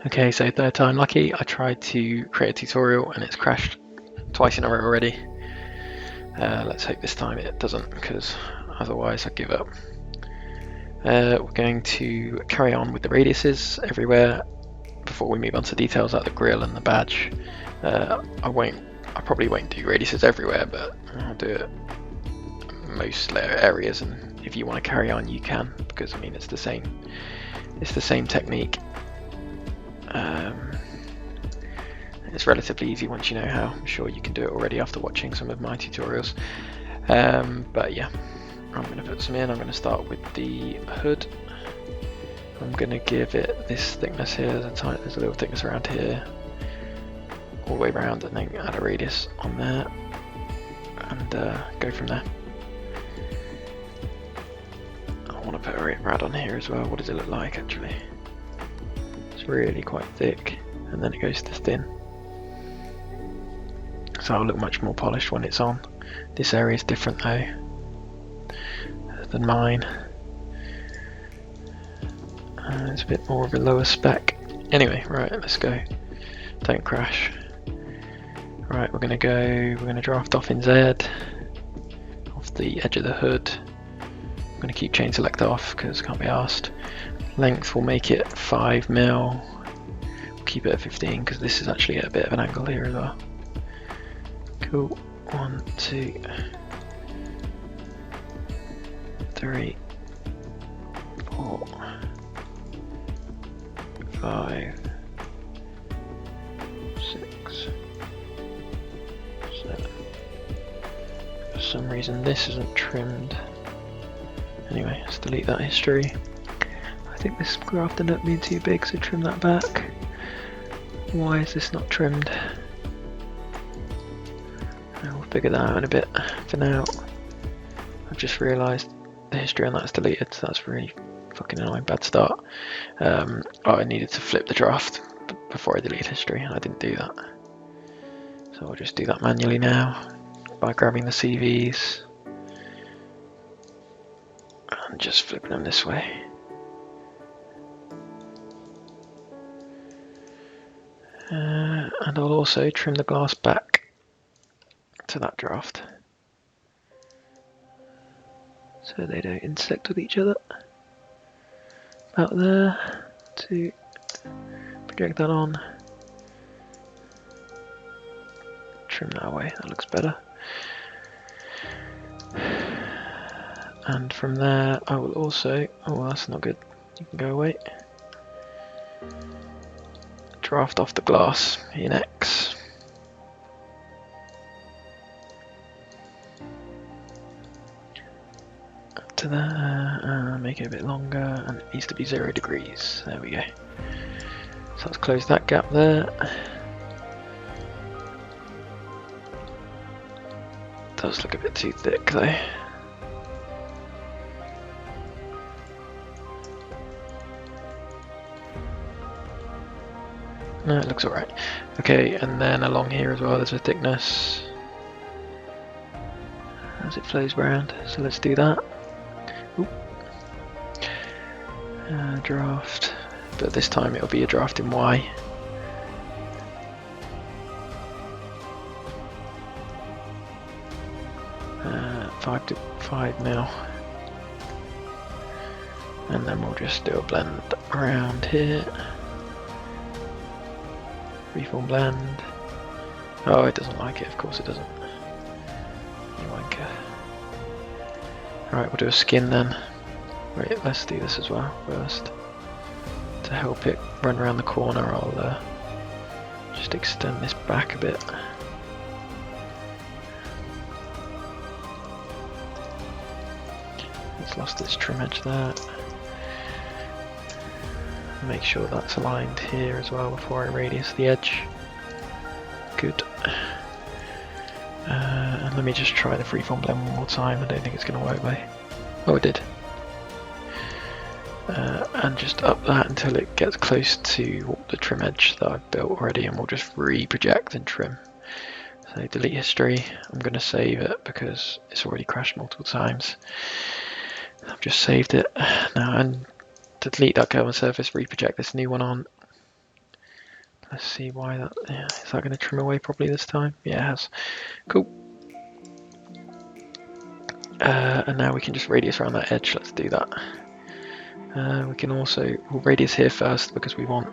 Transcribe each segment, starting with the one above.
Okay, so third time lucky. I tried to create a tutorial and it's crashed twice in a row already. Let's hope this time it doesn't, because otherwise I'd give up. We're going to carry on with the radiuses everywhere before we move on to details like the grille and the badge. I probably won't do radiuses everywhere, but I'll do it most areas, and if you want to carry on you can, because I mean it's the same technique. It's relatively easy once you know how. I'm sure you can do it already after watching some of my tutorials. But yeah, I'm going to put some in. I'm going to start with the hood. I'm going to give it this thickness here. There's a little thickness around here, all the way around, and then add a radius on there, and go from there. I want to put a rad on here as well. What does it look like actually? It's really quite thick, and then it goes to thin. So it'll look much more polished when it's on. This area is different though than mine. It's a bit more of a lower spec. Anyway, right, let's go. Don't crash. Right, we're gonna draft off in Z, off the edge of the hood. I'm gonna keep chain select off because I can't be asked. Length will make it 5 mil. We'll keep it at 15 because this is actually at a bit of an angle here as well. Cool. 1, 2, 3, 4, 5, 6, 7. For some reason this isn't trimmed. Anyway, let's delete that history. I think this graph ended up being too big, so trim that back. Why is this not trimmed? We'll figure that out in a bit. For now, I've just realised the history on that's deleted, so that's really fucking annoying. Bad start. I needed to flip the draft before I delete history, and I didn't do that. So I'll just do that manually now by grabbing the CVs and just flipping them this way. And I'll also trim the glass back to that draft so they don't intersect with each other. About there, to project that on. Trim that away, that looks better. And from there I will also, oh that's not good, you can go away. Draft off the glass in X. Up to there, make it a bit longer, and it needs to be 0 degrees. There we go. So let's close that gap there. Does look a bit too thick though. No, it looks alright. Okay, and then along here as well there's a thickness as it flows around, so let's do that. Draft, but this time it'll be a draft in Y. To 5 mil, and then we'll just do a blend around here. Freeform blend. Oh, it doesn't like it, of course it doesn't. You wanker. Alright, we'll do a skin then. Wait, let's do this as well first. To help it run around the corner, I'll just extend this back a bit. It's lost its trim edge there. Make sure that's aligned here as well before I radius the edge. Good. And let me just try the freeform blend one more time. I don't think it's going to work though. Oh, it did. And just up that until it gets close to the trim edge that I've built already, and we'll just re-project and trim. So delete history. I'm going to save it because it's already crashed multiple times. I've just saved it now, and to delete that curve on surface, re-project this new one on, let's see why that, yeah, is that going to trim away properly this time? Yeah, it has. Cool. And now we can just radius around that edge. Let's do that. We can also, we'll radius here first because we want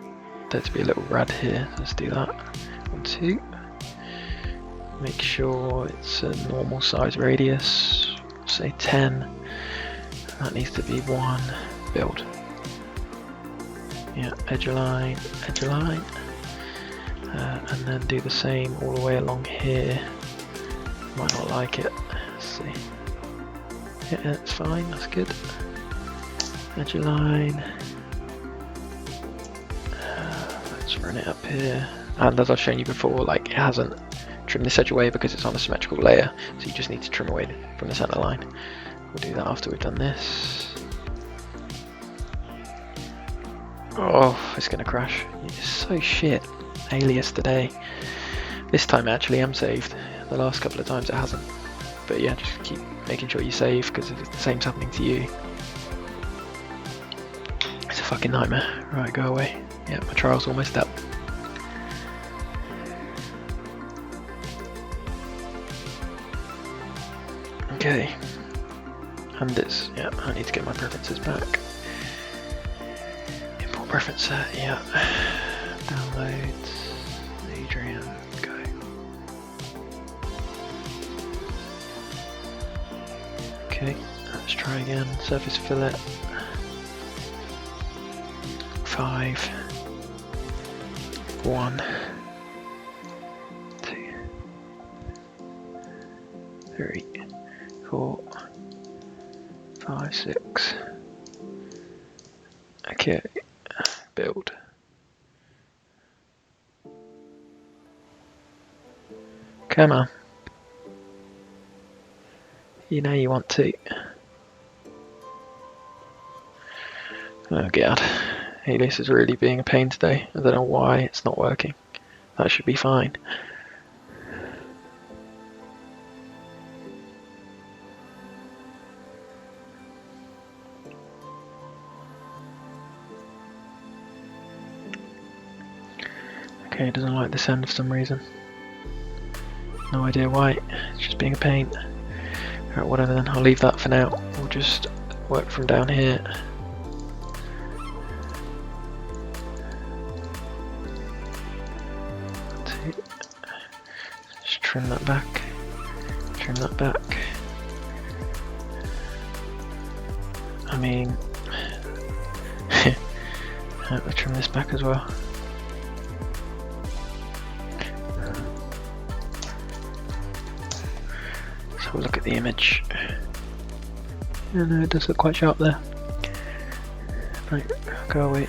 there to be a little rad here. Let's do that. 1, 2. Make sure it's a normal size radius, say 10. That needs to be 1. Build. Yeah, edge align, edge align. And then do the same all the way along here. Might not like it. Let's see. Yeah, it's fine, that's good. Edge align. Let's run it up here. And as I've shown you before, like, it hasn't trimmed this edge away because it's on a symmetrical layer, so you just need to trim away from the center line. We'll do that after we've done this. Oh, it's gonna crash. It's so shit. ALIAS today. This time actually I'm saved. The last couple of times it hasn't. But yeah, just keep making sure you save, because if it's the same's happening to you, it's a fucking nightmare. Right, go away. Yeah, my trial's almost up. Okay. And it's, yeah, I need to get my preferences back. Import preference set, yeah. Downloads, Adrian, go. Okay, let's try again. Surface fillet. 5, 1, 2, 3, 4, 5, 6. Okay, build. Come on. You know you want to. Oh god. ALIAS is really being a pain today. I don't know why it's not working. That should be fine. Okay, it doesn't like this end for some reason. No idea why. It's just being a pain. Alright, whatever then. I'll leave that for now. We'll just work from down here. Just trim that back. Trim that back. I mean, I'll trim this back as well. Let's have a look at the image. Yeah, no, it does look quite sharp there. Right, go away.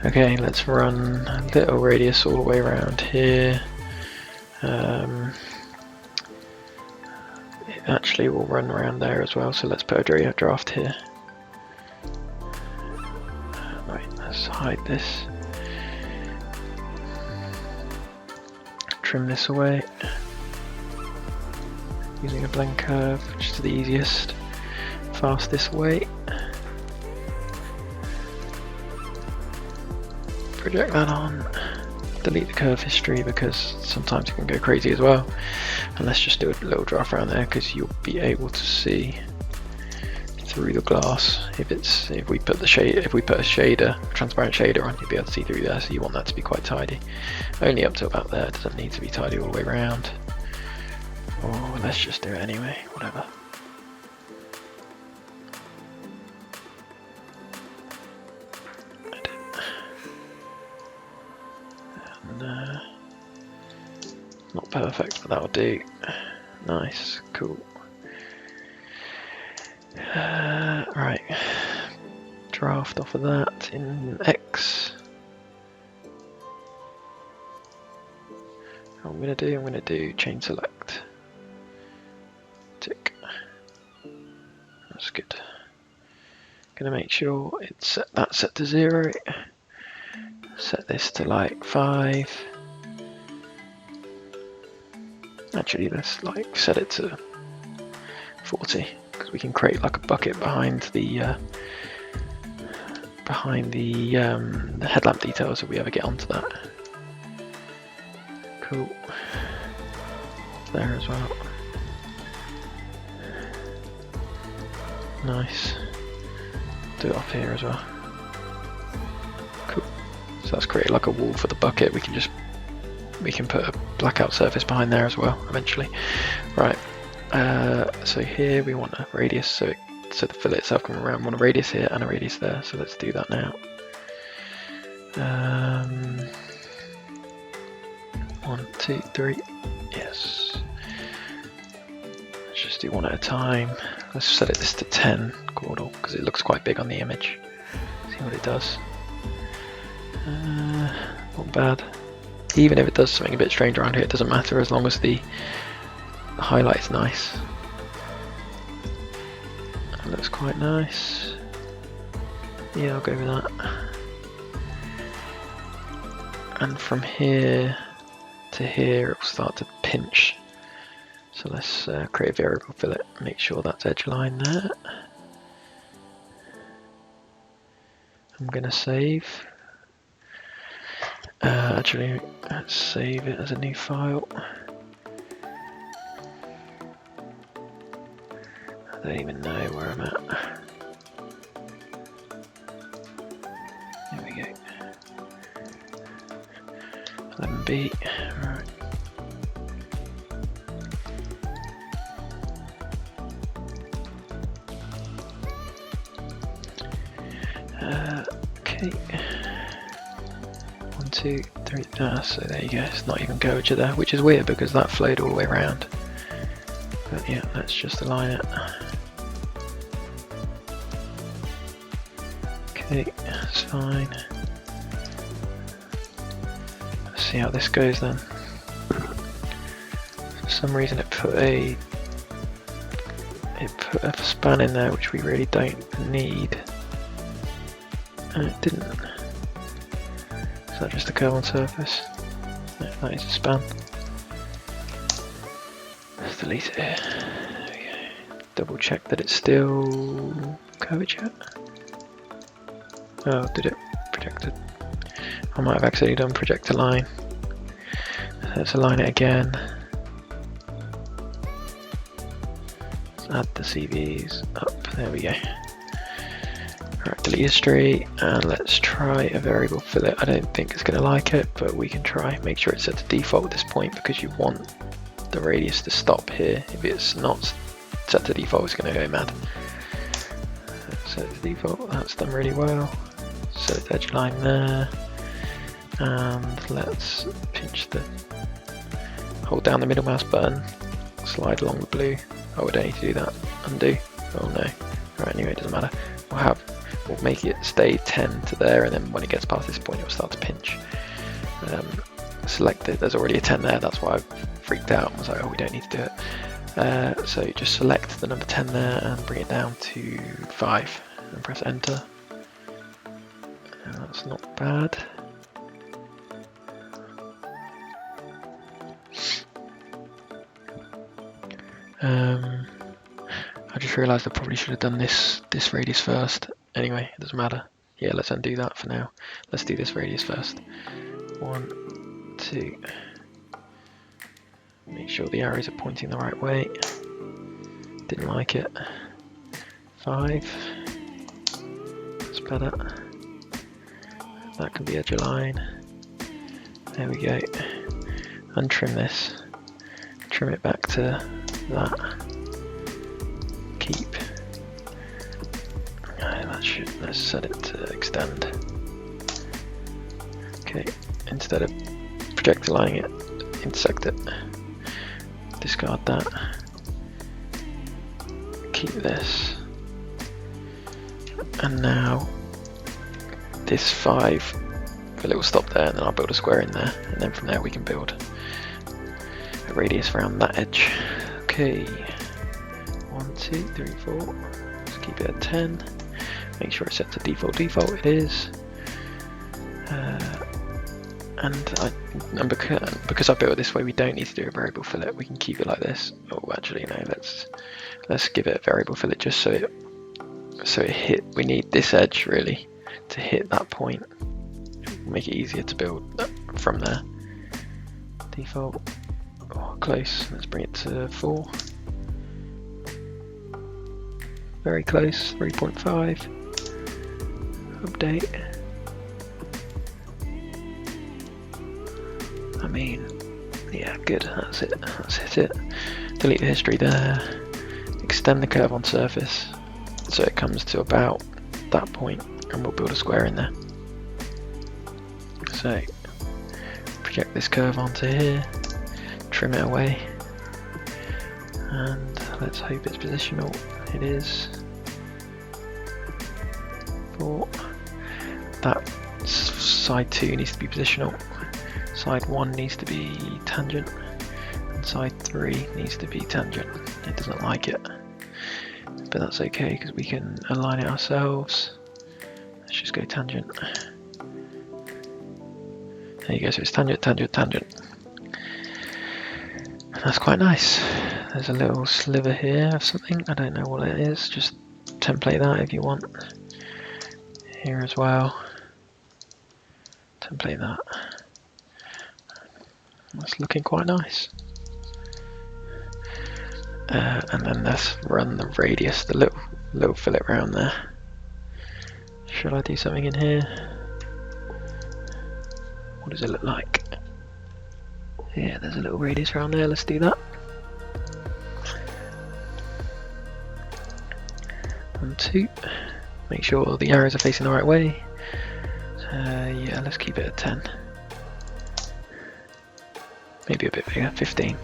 Okay, let's run a little radius all the way around here. It actually will run around there as well, so let's put a draft here. Right, let's hide this. Trim this away. Using a blend curve, which is the easiest, fastest way. Project that on, delete the curve history because sometimes it can go crazy as well. And let's just do a little draft around there because you'll be able to see through the glass. If we put a shader, transparent shader on, you'll be able to see through there. So you want that to be quite tidy. Only up to about there. It doesn't need to be tidy all the way around. Or let's just do it anyway. Whatever. Not perfect, but that'll do. Nice, cool. Right, draft off of that in X. What I'm gonna do chain select. Tick. That's good. Gonna make sure it's set to 0. Set this to like 5. Actually, let's like set it to 40 because we can create like a bucket behind the behind the headlamp details if we ever get onto that. Cool. There as well. Nice. Do it up here as well. Cool. So that's created like a wall for the bucket. We can put a blackout surface behind there as well eventually. Right. So here we want a radius so the fillet itself can run around. We want a radius here and a radius there. So let's do that now. 1, 2, 3. Yes. Let's just do one at a time. Let's set this to 10 caudal because it looks quite big on the image. See what it does. Not bad. Even if it does something a bit strange around here, it doesn't matter as long as the highlight is nice. That looks quite nice. Yeah, I'll go with that. And from here to here, it will start to pinch. So let's create a variable fillet. Make sure that's edge line there. I'm gonna save. Actually, let's save it as a new file. I don't even know where I'm at. There we go. 11B. Right. Okay. 1, 2, 3. So there you go. It's not even curvature there, which is weird because that flowed all the way around. But yeah, let's just align it. Okay, that's fine. Let's see how this goes then. For some reason it put a span in there which we really don't need. And it didn't. Is that just a curve on surface? No, that is a span. Let's delete it here. There we go. Double check that it's still curvature. Oh, did it projected? I might have accidentally done project align. Let's align it again. Let's add the CVs up. There we go. Alright, delete history, and let's try a variable fillet. I don't think it's going to like it, but we can try. Make sure it's set to default at this point because you want the radius to stop here. If it's not set to default, it's going to go mad. Set to default, that's done really well. Set the edge line there, and let's pinch hold down the middle mouse button, slide along the blue. Oh, I don't need to do that. Undo. Oh no. Right, anyway, it doesn't matter. We'll make it stay 10 to there, and then when it gets past this point, it'll start to pinch. Select it. There's already a 10 there. That's why I freaked out and was like, oh, we don't need to do it. So just select the number 10 there and bring it down to 5 and press enter. And that's not bad. I just realised I probably should have done this radius first. Anyway, it doesn't matter. Yeah, let's undo that for now. Let's do this radius first. 1, 2. Make sure the arrows are pointing the right way. Didn't like it. 5. That's better. That can be edge align. There we go. Untrim this. Trim it back to that. Keep. Let's set it to extend. Okay, instead of project aligning it, intersect it. Discard that. Keep this. And now this 5, a little stop there, and then I'll build a square in there, and then from there we can build a radius around that edge. Okay, 1, 2, 3, 4. Let's keep it at 10. Make sure it's set to default. Default it is. And because I built it this way, we don't need to do a variable fillet. We can keep it like this. Oh, actually no. Let's give it a variable fillet just so it hit. We need this edge really to hit that point. Make it easier to build from there. Default. Oh, close. Let's bring it to 4. Very close. 3.5. Update. I mean, yeah, good. That's it. That's it. Delete the history there. Extend the curve on surface so it comes to about that point, and we'll build a square in there. So project this curve onto here, trim it away, and let's hope it's positional. It is. 4. That side 2 needs to be positional. Side 1 needs to be tangent, and side 3 needs to be tangent. It doesn't like it, but that's okay because we can align it ourselves. Let's just go tangent. There you go, so it's tangent, tangent, tangent. And that's quite nice. There's a little sliver here of something, I don't know what it is, just template that if you want. Here as well. Template that. That's looking quite nice. And then let's run the radius, the little fillet around there. Should I do something in here? What does it look like? Yeah, there's a little radius around there, let's do that. 1, 2. Make sure the arrows are facing the right way. Yeah, let's keep it at 10. Maybe a bit bigger, 15.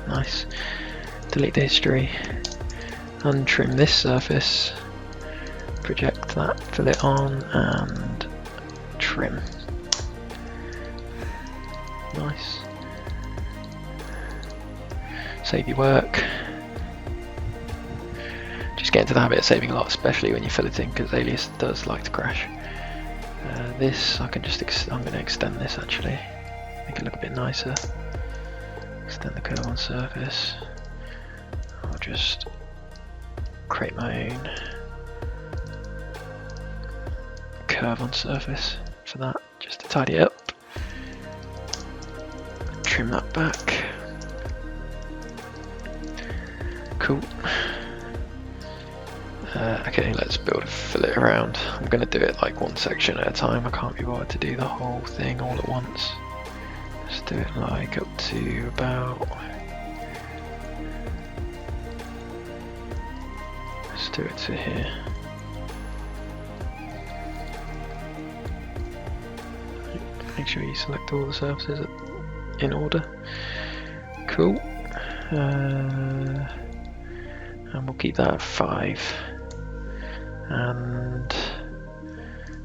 Nice. Delete the history. Untrim this surface. Project that fillet on and trim. Nice. Save your work. Just get into the habit of saving a lot, especially when you're filleting, because Alias does like to crash. This I can just I'm going to extend this actually, make it look a bit nicer. Extend the curve on surface. I'll just create my own curve on surface for that, just to tidy it up. Trim that back. Cool. Okay, let's build a fillet around. I'm going to do it like one section at a time. I can't be bothered to do the whole thing all at once. Let's do it like up to about... Let's do it to here. Make sure you select all the surfaces in order. Cool. And we'll keep that at 5. And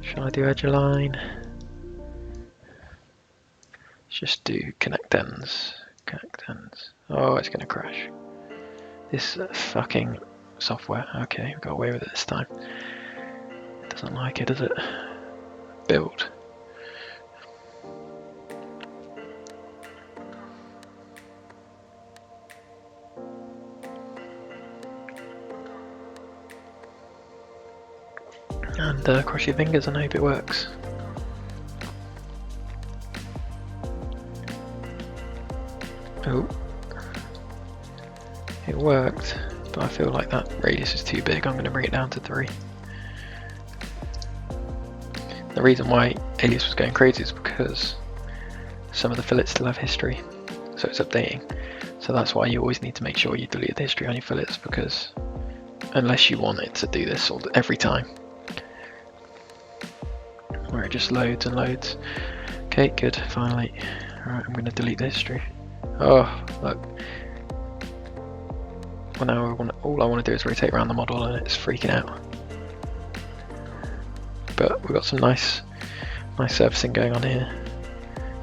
shall I do edge align? Let's just do connect ends. Connect ends. Oh, it's gonna crash. This fucking software. Okay, we got away with it this time. Doesn't like it, does it? Build. And cross your fingers and hope it works. Oh, it worked, but I feel like that radius is too big. I'm going to bring it down to 3. The reason why Alias was going crazy is because some of the fillets still have history, so it's updating. So that's why you always need to make sure you delete the history on your fillets, because unless you want it to do this every time, where it just loads and loads. Okay, good, finally. Alright, I'm going to delete the history. Oh, look. Well, now all I want to do is rotate around the model and it's freaking out. But we've got some nice surfacing going on here.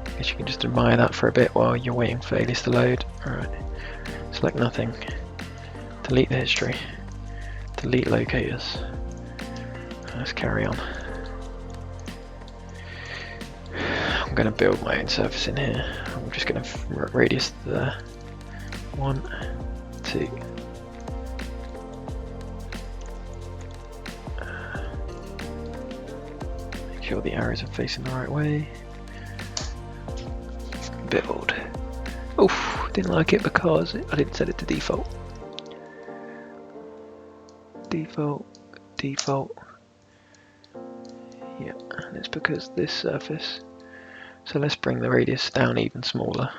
I guess you can just admire that for a bit while you're waiting for Alias to load. Alright, select nothing. Delete the history. Delete locators. Let's carry on. I'm going to build my own surface in here. I'm just going to radius there. 1, 2. sure the arrows are facing the right way. Build. Oof, didn't like it because I didn't set it to default. Default. Yeah, and it's because this surface. So let's bring the radius down even smaller.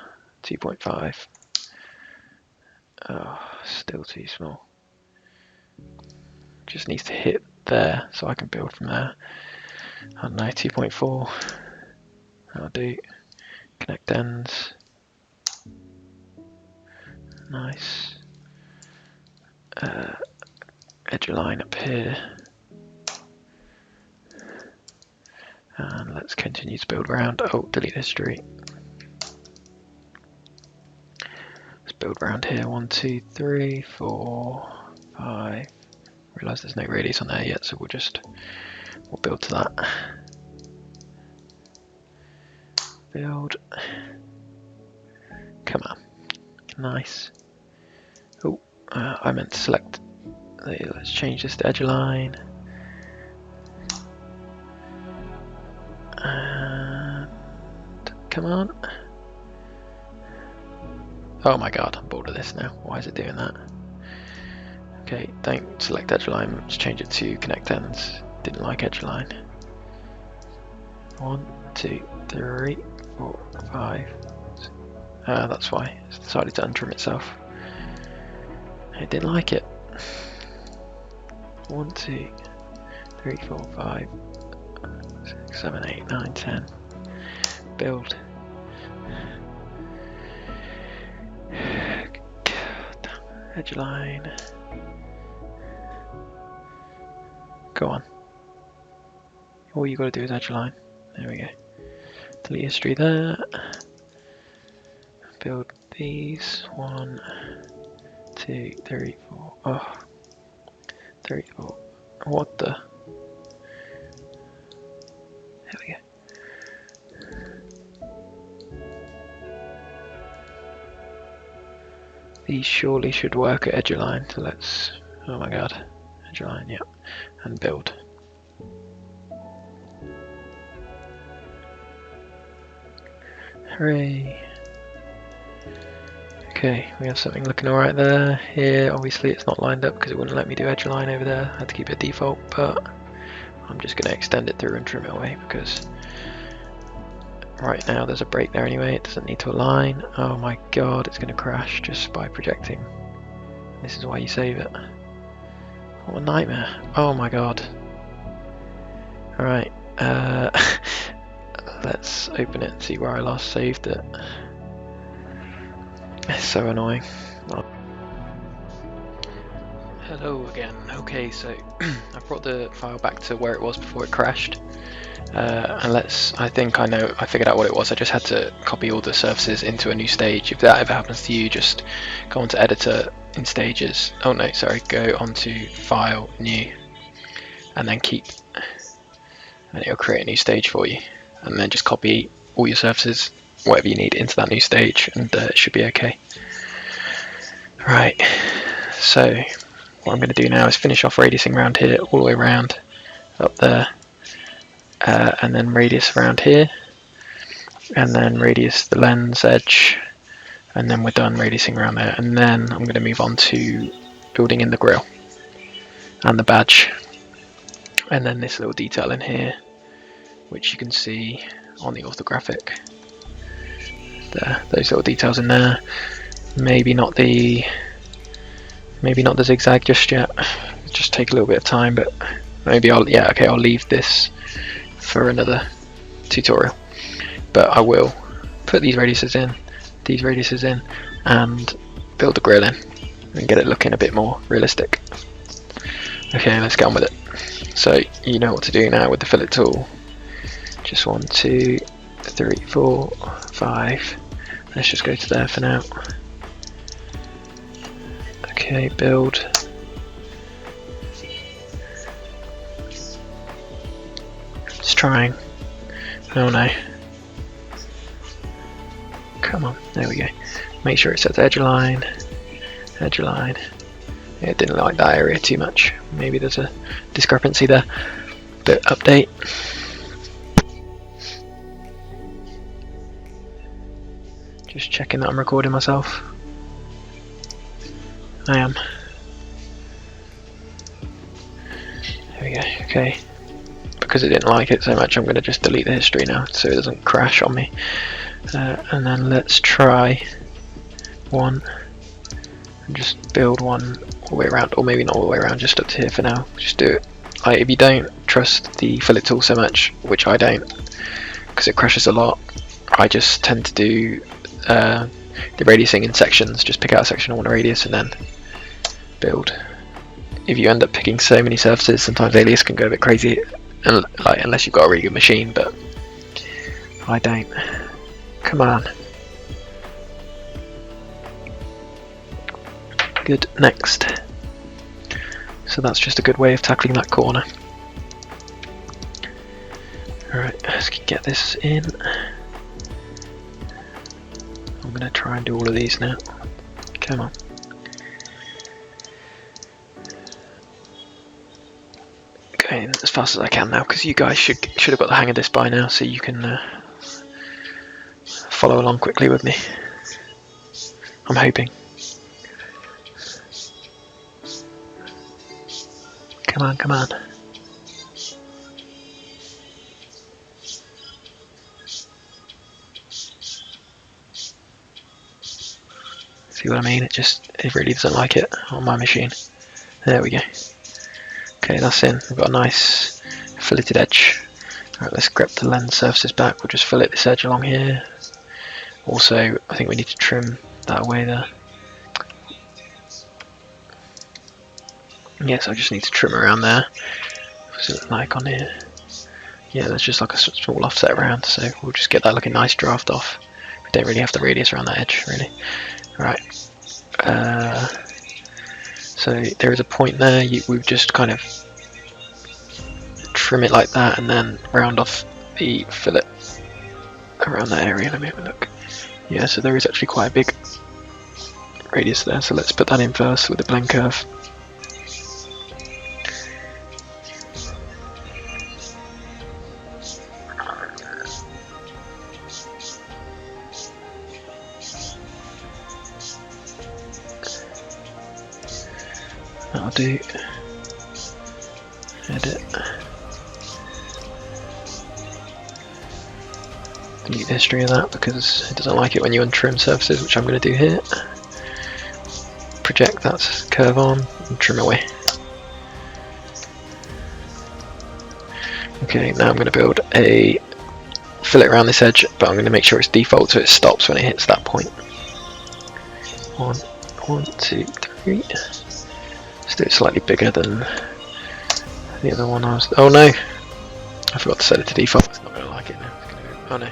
2.5. Oh, still too small. Just needs to hit there so I can build from there. I don't know, 2.4. That'll do. Connect ends. Nice. Edge a line up here. And let's continue to build around. Oh, delete this street. Let's build around here. 1, 2, 3, 4, 5. Realise there's no radius on there yet, so we'll build to that. Build. Come on. Nice. Oh, I meant to select. Let's change this to edge line. And come on. Oh my god, I'm bored of this now. Why is it doing that? Okay, don't select edge line, let's change it to connect ends. Didn't like edge line. 1, 2, 3, 4, 5. That's why it's decided to untrim itself. It didn't like it. 1, 2, 3, 4, 5, 6, 7, 8, 9, 10. Build. Edge line. Go on. All you gotta do is edge line. There we go. Delete history there. Build these. 1, 2, 3, 4. Oh. 3, 4. What the? There we go. These surely should work at edge line, so let's, oh my god, edge line, yep, and build. Hooray. Okay, we have something looking alright there. Here, obviously it's not lined up because it wouldn't let me do edge line over there. I had to keep it default, but I'm just going to extend it through and trim it away because right now there's a break there anyway, it doesn't need to align. Oh my god, it's going to crash just by projecting. This is why you save it. What a nightmare. Oh my god. Alright, let's open it and see where I last saved it. It's so annoying. Hello again. Okay, so I brought the file back to where it was before it crashed. And I figured out what it was. I just had to copy all the surfaces into a new stage. If that ever happens to you, just go onto editor in stages. Oh no, sorry, go onto file, new, and then keep, and it'll create a new stage for you. And then just copy all your surfaces, whatever you need, into that new stage, and it should be okay. Right, so what I'm going to do now is finish off radiusing around here, all the way around, up there. And then radius around here, and then radius the lens edge, and then we're done radiusing around there. And then I'm going to move on to building in the grille and the badge, and then this little detail in here, which you can see on the orthographic. There, those little details in there. Maybe not the zigzag just yet. Just take a little bit of time, but maybe I'll leave this for another tutorial, but I will put these radiuses in, and build a grille in and get it looking a bit more realistic. Okay, let's get on with it. So you know what to do now with the fillet tool. Just 1, 2, 3, 4, 5. Let's just go to there for now. Okay, build. It's trying. Oh no. Come on, there we go. Make sure it says edge line. Edge line. It didn't like that area too much. Maybe there's a discrepancy there. But update. Just checking that I'm recording myself. I am. There we go, okay. Because it didn't like it so much, I'm going to just delete the history now so it doesn't crash on me. And then let's try one and just build one all the way around, or maybe not all the way around, just up to here for now. Just do it. Like, if you don't trust the fillet tool so much, which I don't, because it crashes a lot, I just tend to do the radiusing in sections. Just pick out a section I want a radius and then build. If you end up picking so many surfaces, sometimes ALIAS can go a bit crazy, and like, unless you've got a really good machine, but I don't. Come on. Good, next. So that's just a good way of tackling that corner. Alright, let's get this in. I'm going to try and do all of these now. Come on. Going as fast as I can now, because you guys should have got the hang of this by now, so you can follow along quickly with me. I'm hoping. Come on, come on. See what I mean? It really doesn't like it on my machine. There we go. Okay, that's in. We've got a nice filleted edge. Alright, let's grab the lens surfaces back. We'll just fillet this edge along here. Also, I think we need to trim that away there. Yes, I just need to trim around there. What's it like on here? Yeah, there's just like a small offset around, so we'll just get that looking nice draft off. We don't really have the radius around that edge, really. Right. So there is a point there. We've just kind of trim it like that, and then round off the fillet around that area. Let me have a look. Yeah, so there is actually quite a big radius there. So let's put that in first with the blend curve. That'll do. Edit. Delete the history of that because it doesn't like it when you untrim surfaces, which I'm going to do here. Project that curve on and trim away. Okay, now I'm going to build a fillet around this edge, but I'm going to make sure it's default so it stops when it hits that point. 1, 2, 3. Let's do it slightly bigger than the other one I was. Oh no! I forgot to set it to default. It's not going to like it now. It's going to go. Oh no!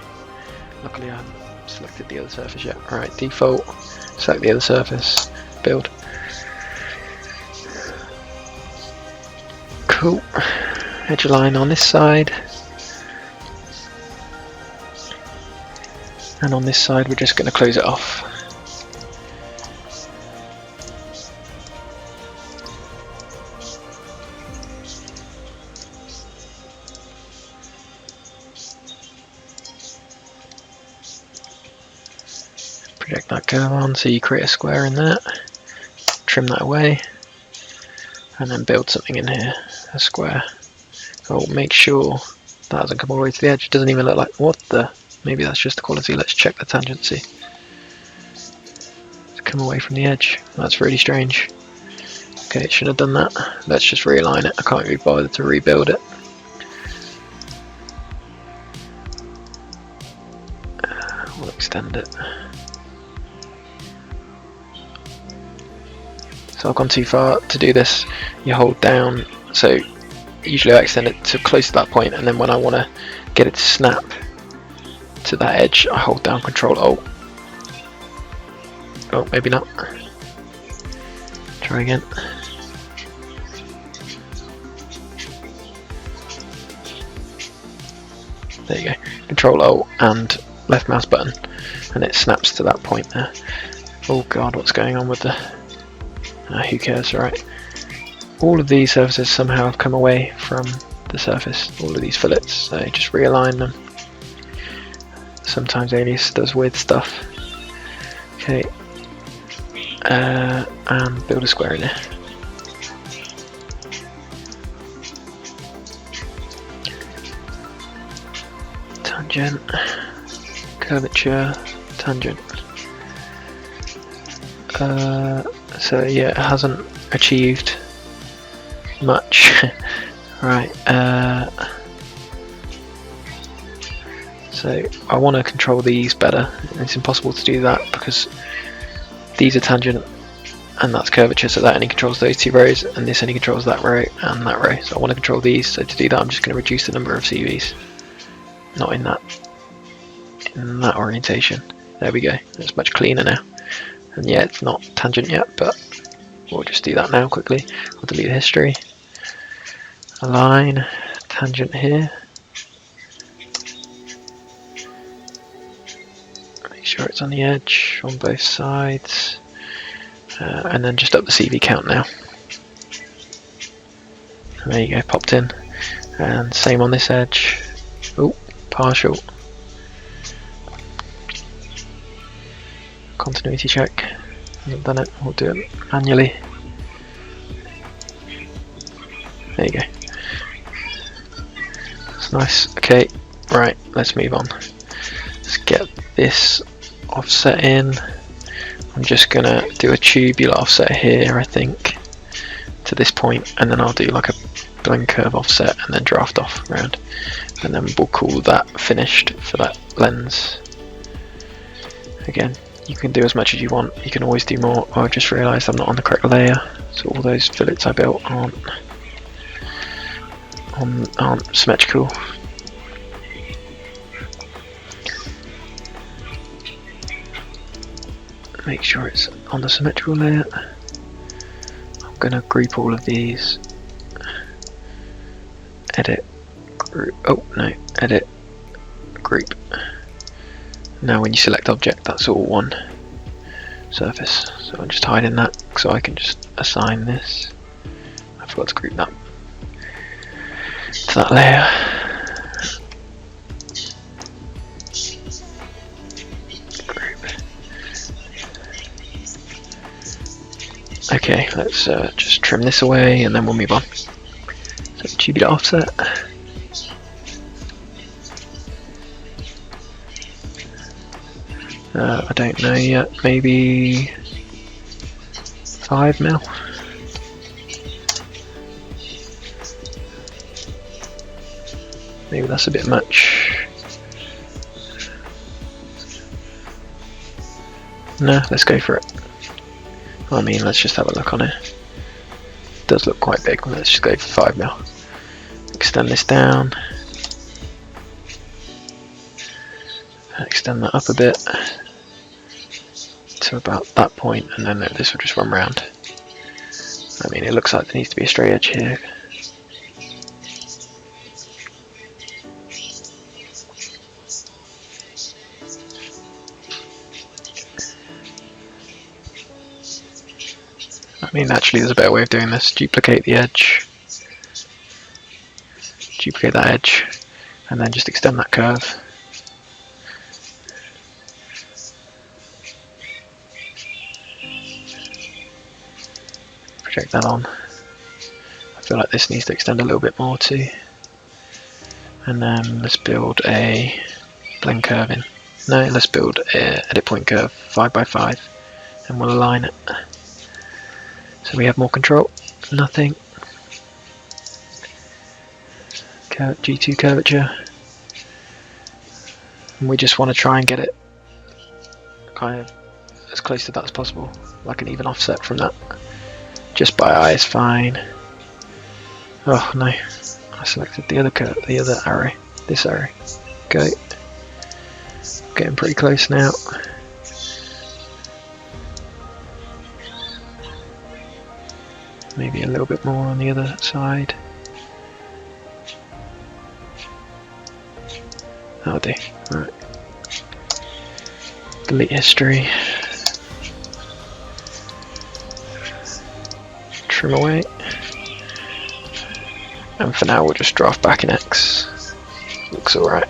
Luckily I haven't selected the other surface yet. Alright, default. Select the other surface. Build. Cool. Edge line on this side. And on this side we're just going to close it off. Project that curve on so you create a square in that, trim that away, and then build something in here, a square. So make sure that doesn't come all the way to the edge. It doesn't even look like, what the, maybe that's just the quality. Let's check the tangency. It's come away from the edge. That's really strange. Okay, it should have done that. Let's just realign it. I can't really bother to rebuild it. We'll extend it. So I've gone too far to do this. You hold down, so usually I extend it to close to that point, and then when I want to get it to snap to that edge, I hold down Control Alt. Oh, maybe not. Try again. There you go. Control Alt and left mouse button, and it snaps to that point there. Oh god, what's going on with the... who cares, right? All of these surfaces somehow have come away from the surface, all of these fillets, so just realign them. Sometimes ALIAS does weird stuff. Okay, and build a square in there. Tangent, curvature, tangent. So yeah, it hasn't achieved much. Right, so I want to control these better. It's impossible to do that because these are tangent and that's curvature, so that only controls those two rows, and this only controls that row and that row. So I want to control these, so to do that I'm just going to reduce the number of CVs. Not in that orientation. There we go, it's much cleaner now. And yeah, it's not tangent yet, but we'll just do that now quickly. I'll delete the history. Align, tangent here. Make sure it's on the edge on both sides. And then just up the CV count now. And there you go, popped in. And same on this edge. Oh, partial. Continuity check. Hasn't done it. We'll do it manually. There you go. That's nice. Okay, right, let's move on. Let's get this offset in. I'm just gonna do a tubular offset here, I think, to this point, and then I'll do like a blend curve offset and then draft off around, and then we'll call that finished for that lens. Again, you can do as much as you want, you can always do more. I just realised I'm not on the correct layer, so all those fillets I built aren't symmetrical. Make sure it's on the symmetrical layer. I'm going to group all of these. Edit, group, oh no, edit, group. Now when you select object, that's all one surface. So I'm just hiding that so I can just assign this. I forgot to group that to that layer. Okay, let's just trim this away and then we'll move on. So tubular offset. I don't know yet, maybe 5 mil. Maybe that's a bit much. No, let's go for it. I mean, let's just have a look on it. It does look quite big. Let's just go for 5 mil. Extend this down. Extend that up a bit to about that point, and then this will just run round. I mean, it looks like there needs to be a straight edge here. I mean, actually there's a better way of doing this. Duplicate the edge, duplicate that edge, and then just extend that curve. Project that on. I feel like this needs to extend a little bit more too. And then let's build a blend curve in. No, let's build a edit point curve 5x5, and we'll align it. So we have more control. Nothing. G2 curvature. And we just want to try and get it kind of as close to that as possible, like an even offset from that. Just by eye is fine. Oh no, I selected the other curve, the other arrow, this arrow. Go. Getting pretty close now. Maybe a little bit more on the other side. That'll do. Right. Delete history. Trim away. And for now we'll just draft back in X. Looks alright.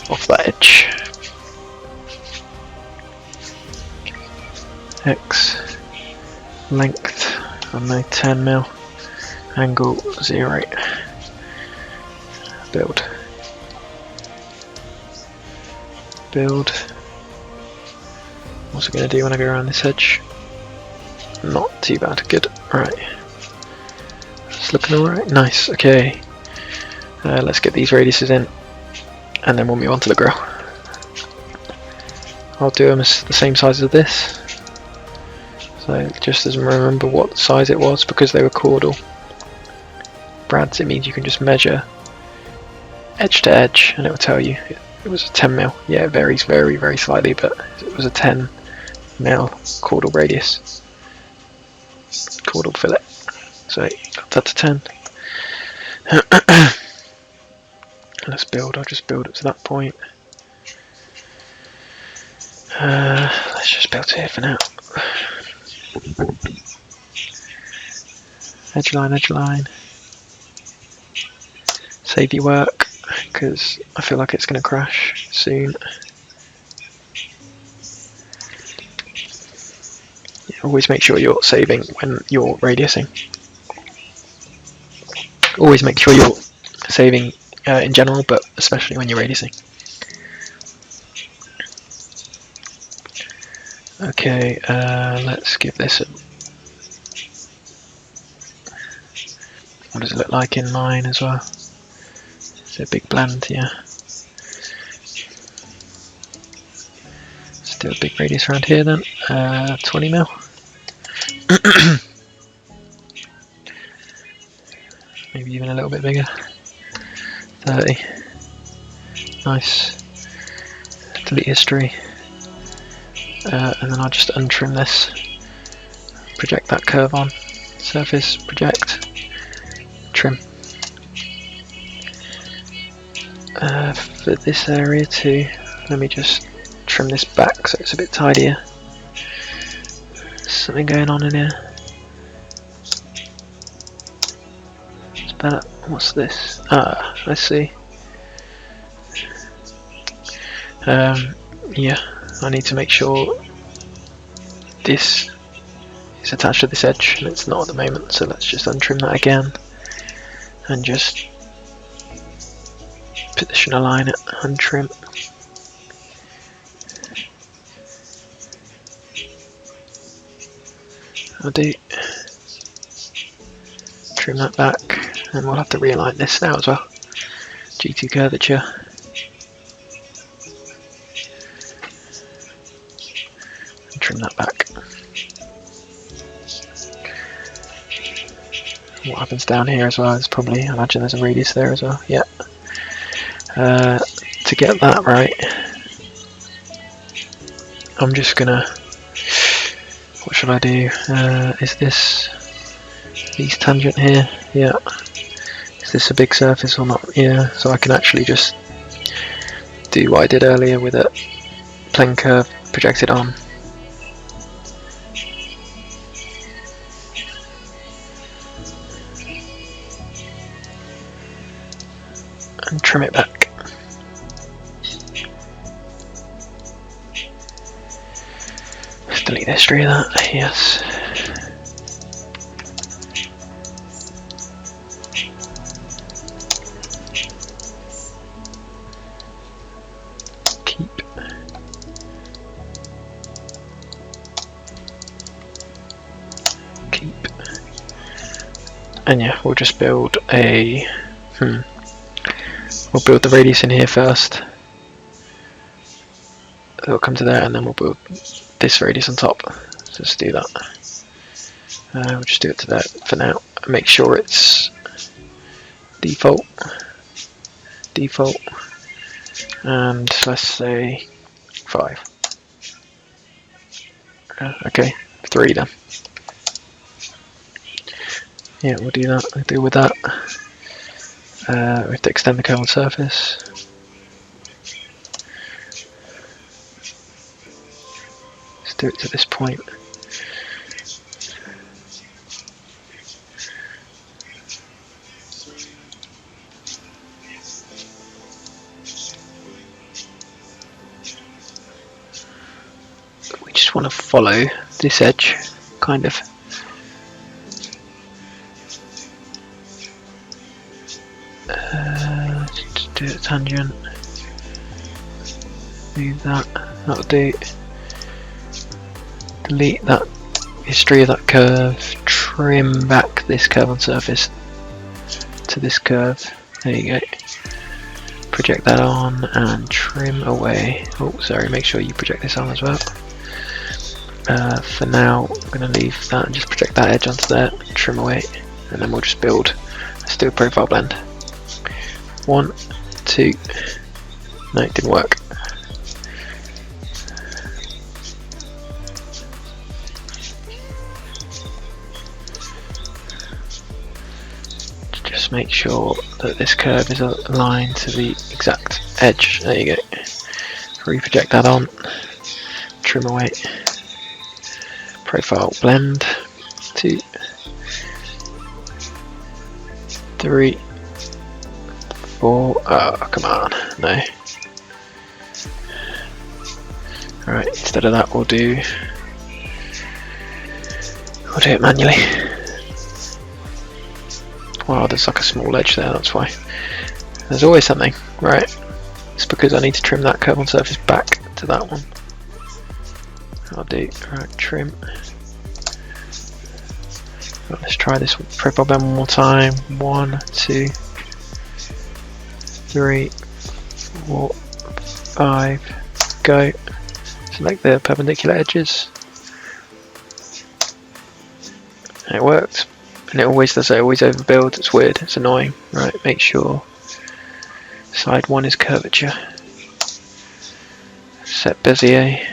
Off that edge. X length, I don't know, 10 mil, angle 0, build. What's it going to do when I go around this edge? Not too bad, good, alright. It's looking alright, nice, okay. Let's get these radiuses in, and then we'll move on to the grill. I'll do them as the same size as this. So just as remember what size it was, because they were caudal. Rads, it means you can just measure edge to edge and it will tell you it was a 10 mil. Yeah, it varies very, very slightly, but it was a 10 mil caudal radius. Caudal fillet. So up that to 10. Let's build, I'll just build it to that point. Let's just build it here for now. Edge line, edge line. Save your work, because I feel like it's going to crash soon. Yeah, always make sure you're saving when you're radiusing. Always make sure you're saving in general, but especially when you're radiusing. Okay, let's give this a... What does it look like in mine as well? It's a big blend, yeah. Let's do a big radius around here then. 20 mil. Maybe even a little bit bigger. 30. Nice. Delete history. And then I'll just untrim this. Project that curve on. Surface, project. Trim. For this area too, let me just trim this back so it's a bit tidier. Something going on in here. It's better. What's this? Ah, let's see. Yeah, I need to make sure this is attached to this edge, and it's not at the moment, so let's just untrim that again and just position align it, untrim. I'll do. Trim that back, and we'll have to realign this now as well. G2 curvature. And trim that back. What happens down here as well is probably, I imagine there's a radius there as well, yeah. To get that right, I'm just gonna, what should I do? Is this east tangent here? Yeah. Is this a big surface or not? Yeah, so I can actually just do what I did earlier with a plane curve projected on. And trim it back. Let's delete the history of that, yes. Keep. Keep. And yeah, we'll just build a... We'll build the radius in here first. It'll come to there, and then we'll build this radius on top. So let's do that. We'll just do it to that for now. Make sure it's default, and let's say 5. Okay, 3 then. Yeah, we'll do that. We'll deal with that. We have to extend the curve on surface. Let's do it to this point. We just want to follow this edge, kind of. Just do a tangent. Move that. That'll do. Delete that history of that curve. Trim back this curve on surface to this curve. There you go. Project that on and trim away. Oh, sorry, make sure you project this on as well. For now, I'm going to leave that and just project that edge onto there, trim away, and then we'll just build. Let's do a profile blend. 1, 2. No, it didn't work. Just make sure that this curve is aligned to the exact edge. There you go. Reproject that on, trim away. Profile blend. 2, 3, 4. Oh, come on, no. Alright, instead of that, we'll do it manually. Wow, there's like a small edge there, that's why. There's always something, right? It's because I need to trim that curve on surface back to that one. I'll do, right, trim. Right, let's try this profile blend one more time. 1, 2, 3, 4, 5, go. Select the perpendicular edges. And it worked. And it always does, it always overbuilds. It's weird, it's annoying. Right, make sure side 1 is curvature. Set Bezier.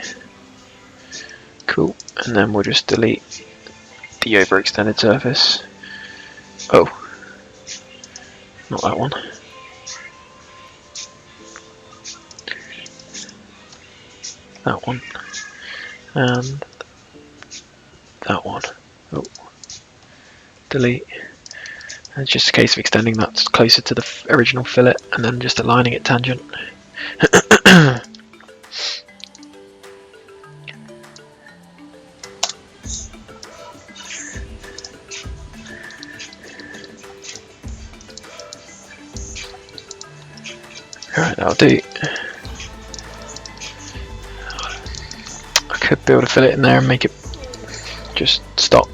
Cool. And then we'll just delete the overextended surface. Oh, not that one. That one. And that one. Oh. Delete. And it's just a case of extending that closer to the original fillet and then just aligning it tangent. Alright, that'll do. I could build a fillet in there and make it just stop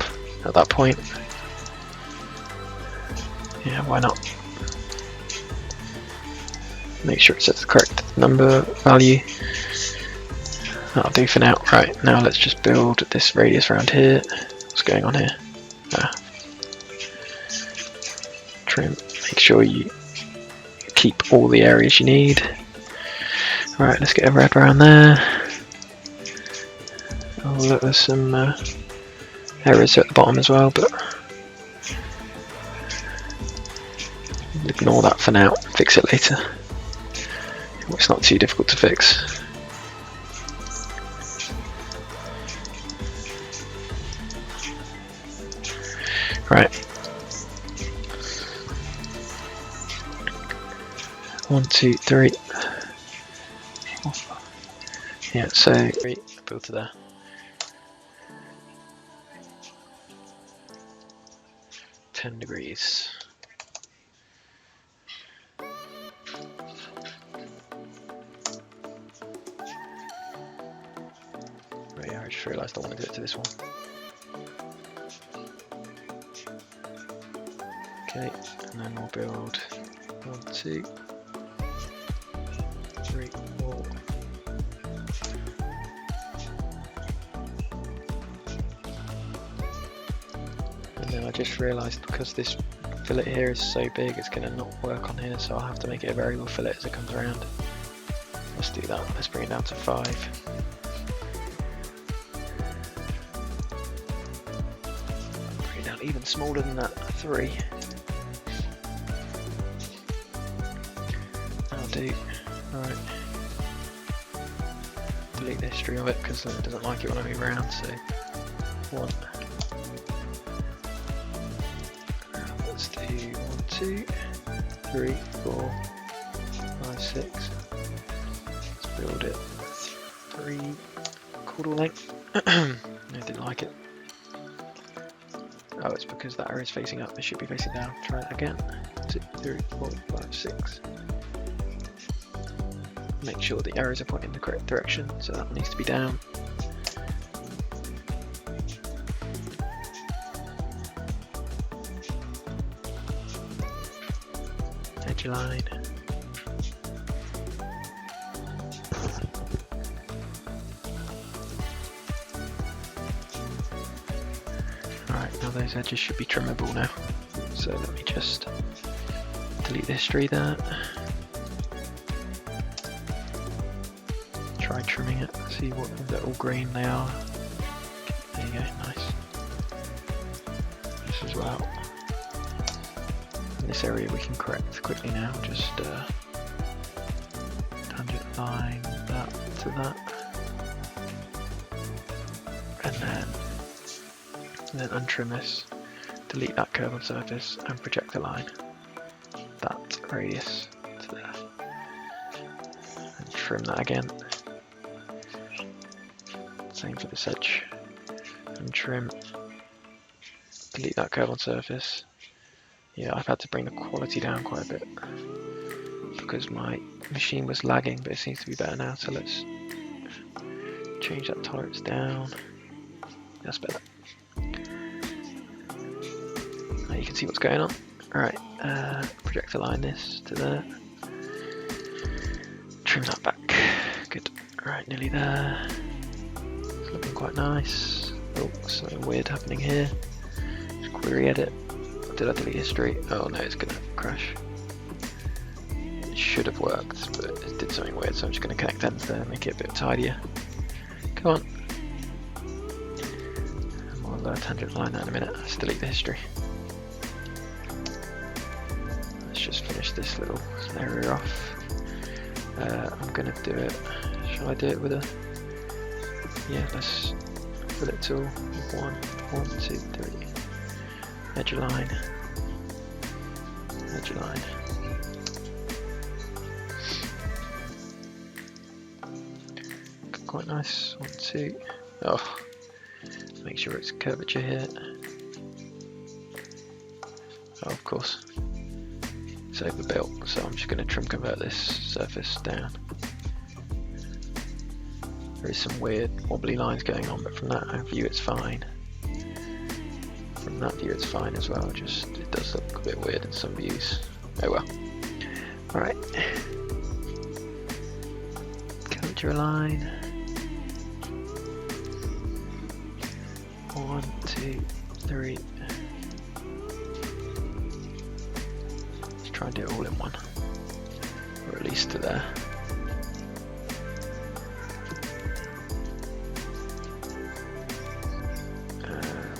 at that point. Yeah, why not? Make sure it sets the correct number value. That'll do for now. Right, now let's just build this radius around here. What's going on here? Trim, make sure you keep all the areas you need. Right, let's get a red around there. Oh look, there's some errors at the bottom as well, but ignore that for now, fix it later. It's not too difficult to fix. Right. 1, 2, 3. Yeah, so 3, build to there. $10. Right, yeah, I just realised I want to do it to this one. Okay, and then we'll build 1, 2, 3, 4. And then I just realised because this fillet here is so big, it's going to not work on here, so I'll have to make it a variable fillet as it comes around. Let's do that. Let's bring it down to 5. Bring it down even smaller than that, 3. That'll do. Right. Delete the history of it because it doesn't like it when I move around, so 1. Let's do 1, 2, 3, 4, 5, 6. Let's build it 3 quarter length. I didn't like it. Oh, it's because that arrow is facing up. It should be facing down. Try it again. 2, 3, 4, 5, 6. Make sure the arrows are pointing in the correct direction, so that needs to be down. Edge line. Alright, now those edges should be trimmable now. So let me just delete the history there. Try trimming it, see what little green they are. There you go, nice. This as well. In this area we can correct quickly now, just tangent line that to that. And then untrim this, delete that curve on surface and project a line. That radius to there. And trim that again. Same for this edge. And trim. Delete that curve on surface. Yeah, I've had to bring the quality down quite a bit because my machine was lagging, but it seems to be better now, so let's change that tolerance down. That's better. Now you can see what's going on. Alright, project align this to there. Trim that back. Good. Alright, nearly there. It's looking quite nice. Oh, something weird happening here. Just query edit. Did I delete history? Oh no, it's gonna crash. It should have worked, but it did something weird, so I'm just gonna connect ends there and make it a bit tidier. Come on. And we'll tangent line that in a minute. Let's delete the history. Let's just finish this little area off. I'm gonna do it. Shall I do it with a? Yeah, let's fillet tool. 1, 2, 3. Edge line. Edge line. Quite nice. 1, 2. Oh, make sure it's curvature here. Oh, of course. It's overbuilt, so I'm just going to trim convert this surface down. There is some weird wobbly lines going on, but from that view it's fine. From that view it's fine as well, just it does look a bit weird in some views. Oh well. Alright. Curvature line. 1, 2, 3. Let's try and do it all in one. Or at least to there.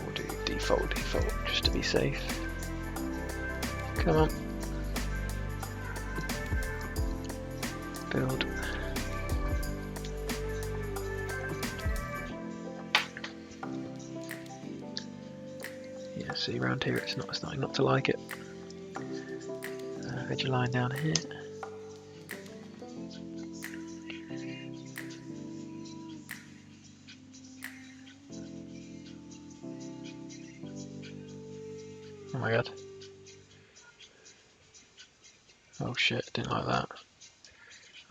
We'll do default, just to be safe. Come on. Build. Yeah, see around here it's starting not to like it. Edge line down here. Oh my god. Oh shit, didn't like that.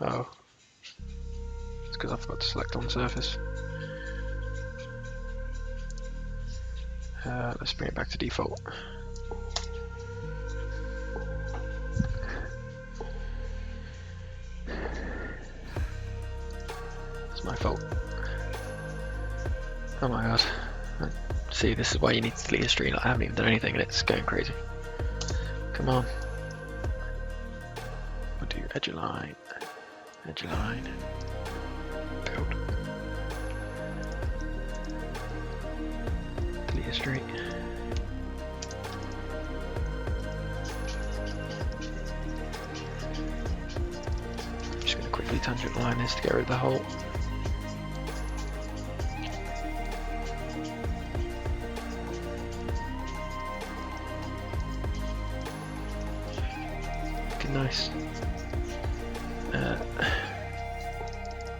Oh. It's because I forgot to select on surface. Let's bring it back to default. It's my fault. Oh my god. See, this is why you need to delete history. Like, I haven't even done anything and it's going crazy. Come on. We'll do edge line, build. Delete history. I'm just going to quickly tangent line this to get rid of the hole. Nice.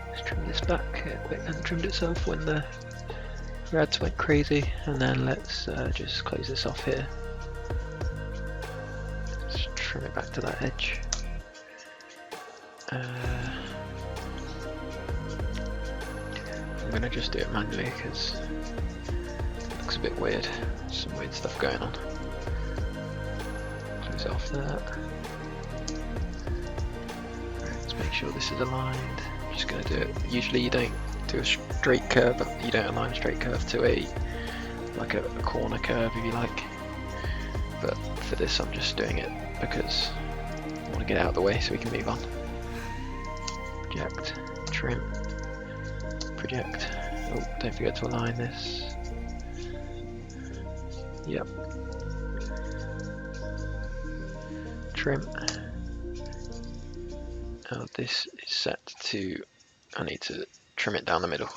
Let's trim this back. It hasn't trimmed itself when the rads went crazy, and then let's just close this off here. Let's trim it back to that edge. I'm gonna just do it manually because it looks a bit weird. Some weird stuff going on. Close it off there. Let's make sure this is aligned. I'm just gonna do it. Usually you don't do a straight curve, but you don't align a straight curve to a corner curve if you like. But for this I'm just doing it because I want to get it out of the way so we can move on. Project, trim, project. Oh, don't forget to align this. Yep. Trim. Oh, this is set to, I need to trim it down the middle.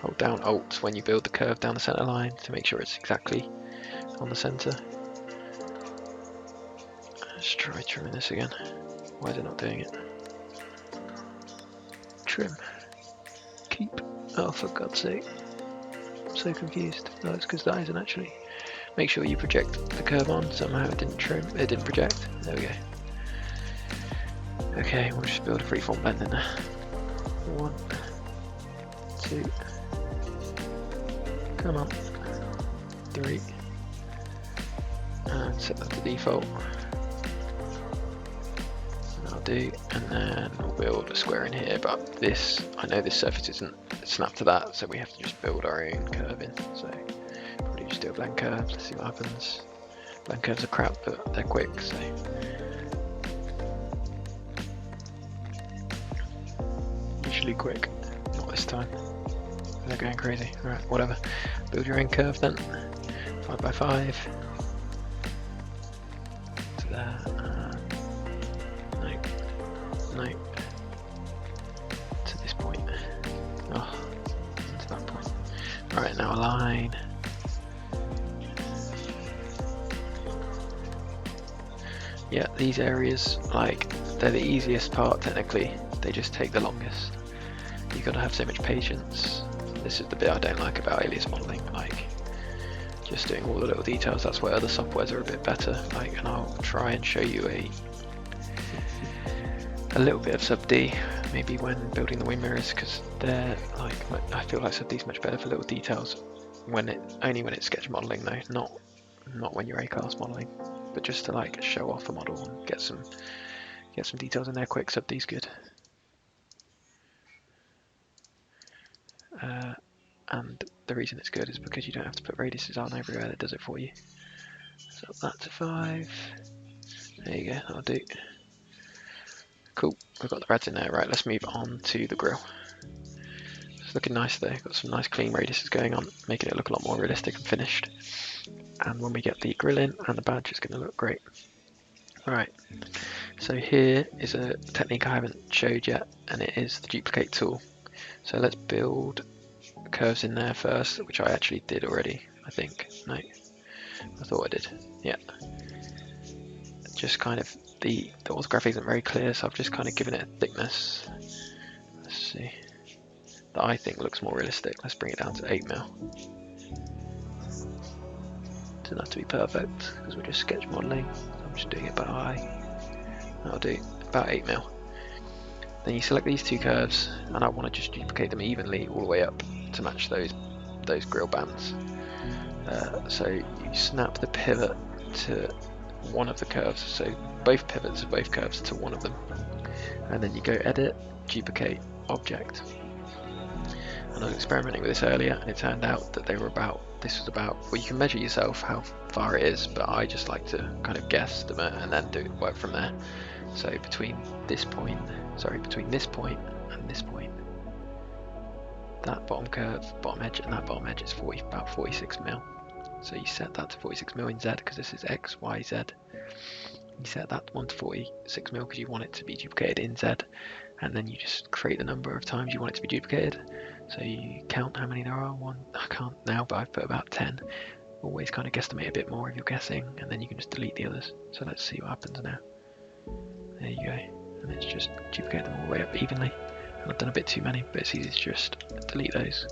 Hold down Alt when you build the curve down the center line to make sure it's exactly on the center. Let's try trimming this again. Why is it not doing it? Trim. Keep. Oh, for God's sake. I'm so confused. No, it's because that isn't actually. Make sure you project the curve on. Somehow it didn't trim. It didn't project. There we go. Okay, we'll just build a freeform blend in there. 1, 2. Come on. 3. And set that to default. That'll do. And then we'll build a square in here. But this, I know this surface isn't snapped to that, so we have to just build our own curve in. So probably just do a blend curve. Let's see what happens. Blend curves are crap, but they're quick. So. Usually quick, not this time. They're going crazy. Alright, whatever. Build your own curve then. 5 by 5. To there. No. To this point. Oh, to that point. Alright, now align. Yeah, these areas, like, they're the easiest part technically. They just take the longest. You've got to have so much patience. This is the bit I don't like about alias modeling, like just doing all the little details. That's where other softwares are a bit better. Like, and I'll try and show you a little bit of sub D, maybe when building the wing mirrors, because they're like, I feel like sub D is much better for little details. Only when it's sketch modeling though, not when you're A-class modeling, but just to like show off a model and get some details in there quick. Sub D's good. And the reason it's good is because you don't have to put radiuses on everywhere. That does it for you. So that to 5. There you go, that'll do. Cool, we've got the rads in there. Right, let's move on to the grill. It's looking nice though. Got some nice clean radiuses going on, making it look a lot more realistic and finished. And when we get the grill in and the badge, it's going to look great. Alright, so here is a technique I haven't showed yet, and it is the duplicate tool. So let's build curves in there first, which I actually did already, I think. No, I thought I did. Yeah. Just kind of, the orthography isn't very clear, so I've just kind of given it a thickness. Let's see. That I think looks more realistic. Let's bring it down to 8mm. Doesn't have to be perfect, because we're just sketch modeling. I'm just doing it by eye. That'll do, about 8mm. Then you select these two curves, and I want to just duplicate them evenly all the way up to match those grill bands. So you snap the pivot to one of the curves, so both pivots of both curves to one of them, and then you go Edit, Duplicate, Object. And I was experimenting with this earlier, and it turned out that this was about, well, you can measure yourself how far it is, but I just like to kind of guesstimate and then do work from there. So between this point and this point, that bottom curve, bottom edge, and that bottom edge is about 46mm. So you set that to 46mm in Z because this is X, Y, Z. You set that one to 46mm because you want it to be duplicated in Z, and then you just create the number of times you want it to be duplicated. So you count how many there are. I can't now, but I've put about 10. Always kind of guesstimate a bit more if you're guessing, and then you can just delete the others. So let's see what happens now. There you go, and let's just duplicate them all the way up evenly. and I've done a bit too many, but it's easy to just delete those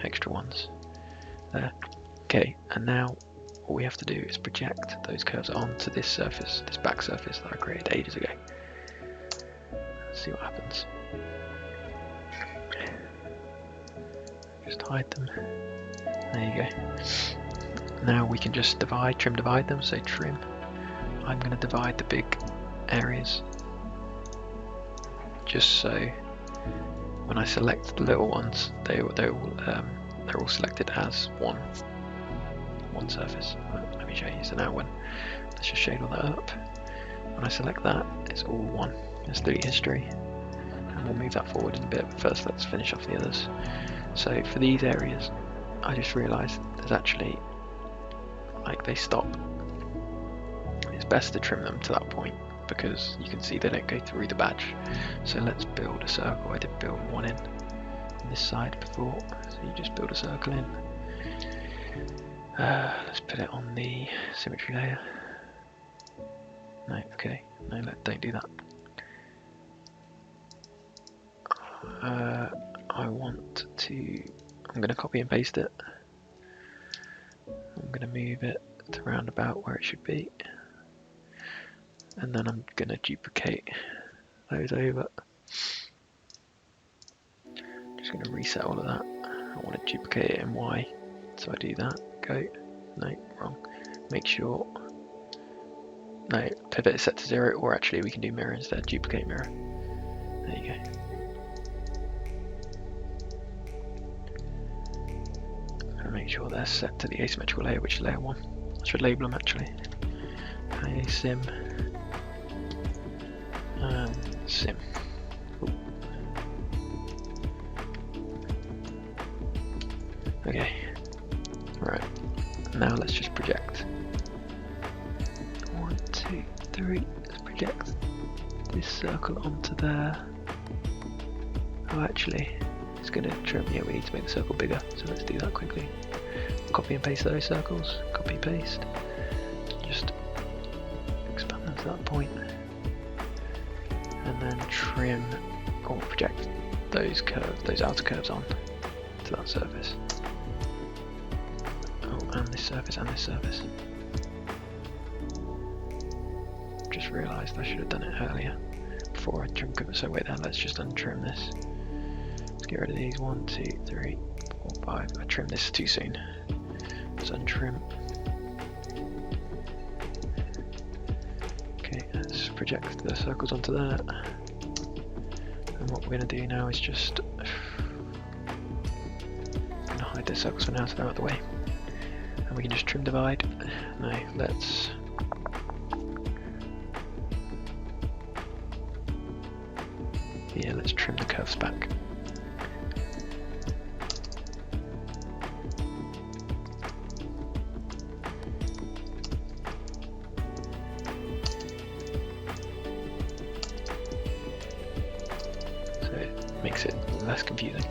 extra ones there. Okay, and now all we have to do is project those curves onto this surface, this back surface that I created ages ago. Let's see what happens. Just hide them. There you go. Now we can just trim divide them. So trim. I'm going to divide the big areas, just so when I select the little ones, they're all selected as one surface. Let me show you. So now let's just shade all that up. When I select that, it's all one. Let's delete history, and we'll move that forward in a bit. But first, let's finish off the others. So for these areas, I just realised there's actually, like, they stop. It's best to trim them to that point because you can see they don't go through the badge. So let's build a circle. I did build one in on this side before, so you just build a circle in. Let's put it on the symmetry layer. No, okay, no, don't do that. I'm going to copy and paste it. I'm going to move it to round about where it should be, and then I'm going to duplicate those over. Just going to reset all of that. I want to duplicate it in Y, so I do that. Go, no, wrong. Make sure, no, pivot is set to 0, or actually we can do mirror instead. Duplicate mirror. There you go. Make sure they're set to the asymmetrical layer, which is layer 1. I should label them actually. Asim and sim. Ooh. Okay, right. Now let's just project. 1, 2, 3. Let's project this circle onto there. Oh, actually, it's going to trim. Yeah, we need to make the circle bigger, so let's do that quickly. Copy and paste those circles. Copy paste. Just expand them to that point, and then trim or project those outer curves on to that surface. Oh, and this surface and this surface. Just realised I should have done it earlier before I trimmed it. So wait there. Let's just untrim this. Let's get rid of these. 1, 2, 3, 4, 5. I trimmed this too soon. Let's untrim. Okay, let's project the circles onto that. And what we're going to do now is just going to hide the circles for now so they're out of the way. And we can just trim divide. No, let's trim the curves back. Makes it less confusing.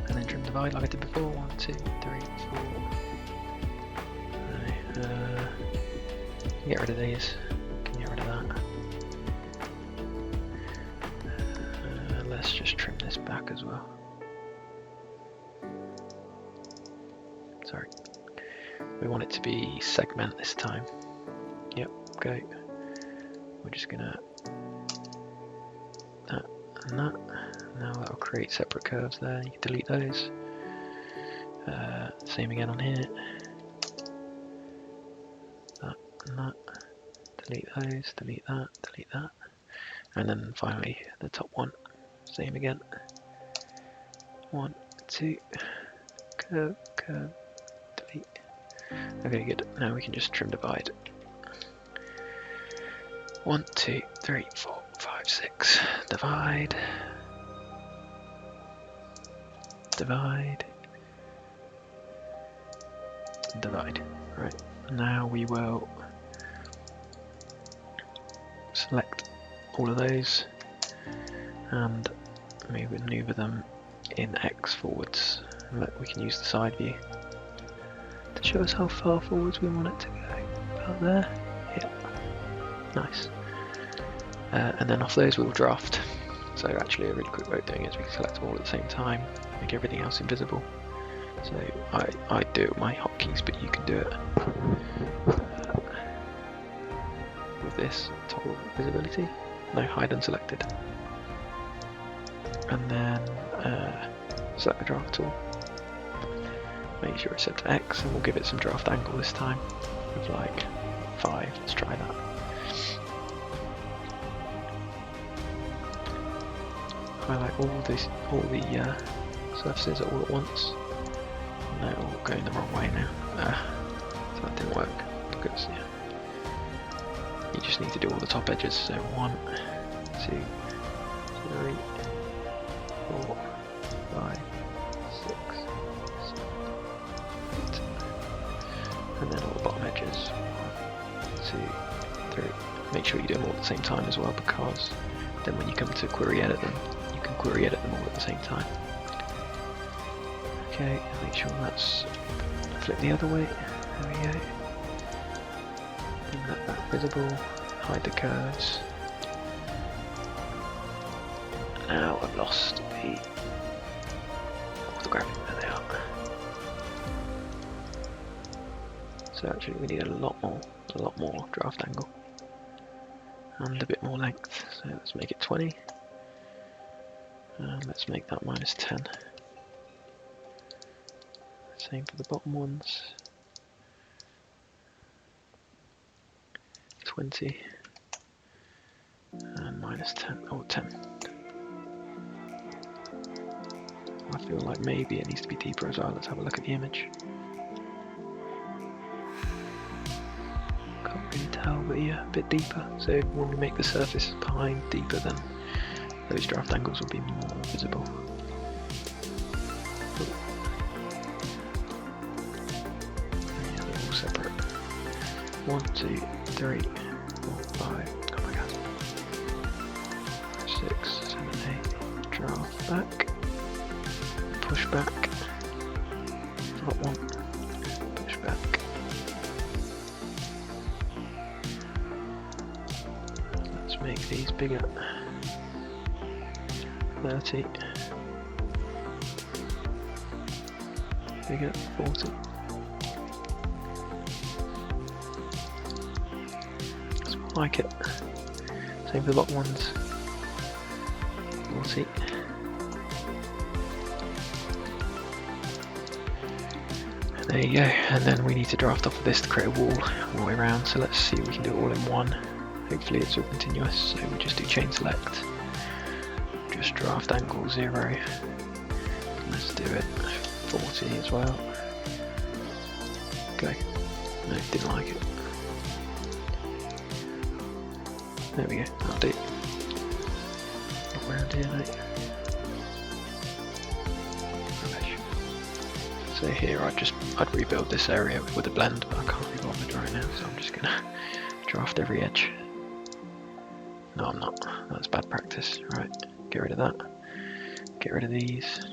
And then trim divide like I did before. 1, 2, 3, 4. Get rid of these. Can get rid of that. Let's just trim this back as well. Sorry. We want it to be segment this time. Yep, go. We're just gonna and that. Now that will create separate curves there. You can delete those. Same again on here. That and that. Delete those. Delete that. Delete that. And then finally the top one. Same again. 1, 2. Curve. Curve. Delete. Okay, good. Now we can just trim divide. 1, 2, 3, 4, 5, 6. Divide. Divide. Divide. Right. Now we will select all of those and maneuver them in X forwards. We can use the side view to show us how far forwards we want it to go. About there. Yeah. Nice. And then off those we'll draft. So actually a really quick way of doing it is we can select them all at the same time, make everything else invisible. So I do it with my hotkeys, but you can do it with this toggle visibility. No, hide unselected. And then select the draft tool. Make sure it's set to X, and we'll give it some draft angle this time of like 5. Let's try that. Highlight all the surfaces all at once. No, they're all going the wrong way now. So that didn't work because you just need to do all the top edges. So 1, 2, 3, 4, 5, 6, 7, 8, and then all the bottom edges. 1, 2, 3. Make sure you do them all at the same time as well, because then when you come to query edit them, you can query edit them all at the same time. Okay, make sure that's flip the other way. There we go. Make that visible. Hide the curves. Now I've lost the orthographic. There they are. So actually we need a lot more draft angle and a bit more length. So let's make it 20. And let's make that -10. Same for the bottom ones. 20 and -10 or 10. I feel like maybe it needs to be deeper as well. Let's have a look at the image. Can't really tell, but yeah, a bit deeper. So when we make the surface behind deeper, then those draft angles will be more visible. Yeah, they're all separate. 1, 2, 3, 4, 5. Oh my god. 6, 7, 8. Draft back. Push back. Not 1. Push back. Let's make these bigger. 30. Bigger. 40. Like it. Same for the bottom ones. 40. And there you go. And then we need to draft off of this to create a wall all the way around. So let's see if we can do it all in one. Hopefully it's all continuous. So we just do chain select. Just draft angle 0. Let's do it 40 as well. Okay. No, didn't like it. There we go, that'll do. Not around here, mate. Rubbish. So here I'd rebuild this area with a blend, but I can't be bothered right now, so I'm just gonna draft every edge. No, I'm not. That's bad practice. Right, get rid of that. Get rid of these.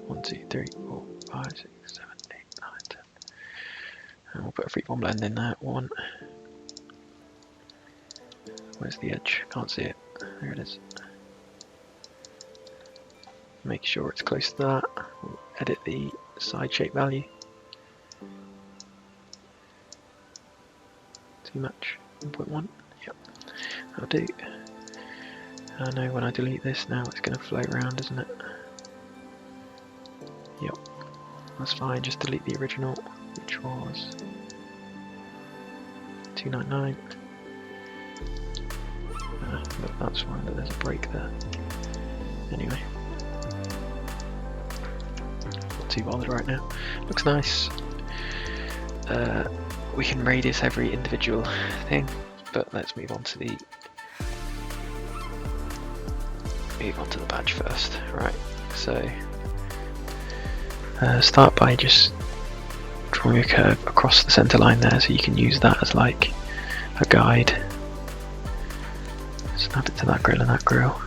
1, 2, 3, 4, 5, 6, 7, 8, 9, 10. And we'll put a freeform blend in there. 1. Where's the edge? Can't see it. There it is. Make sure it's close to that. We'll edit the side shape value. Too much. 1.1. Yep. That'll do. I know when I delete this now it's going to float around, isn't it? Yep. That's fine. Just delete the original, which was 299. But that's fine, but there's a break there. Anyway. Not too bothered right now. Looks nice. We can radius every individual thing, but let's move on to the badge first. Right, so start by just drawing a curve across the center line there, so you can use that as like a guide. Snap it to that grill and that grill.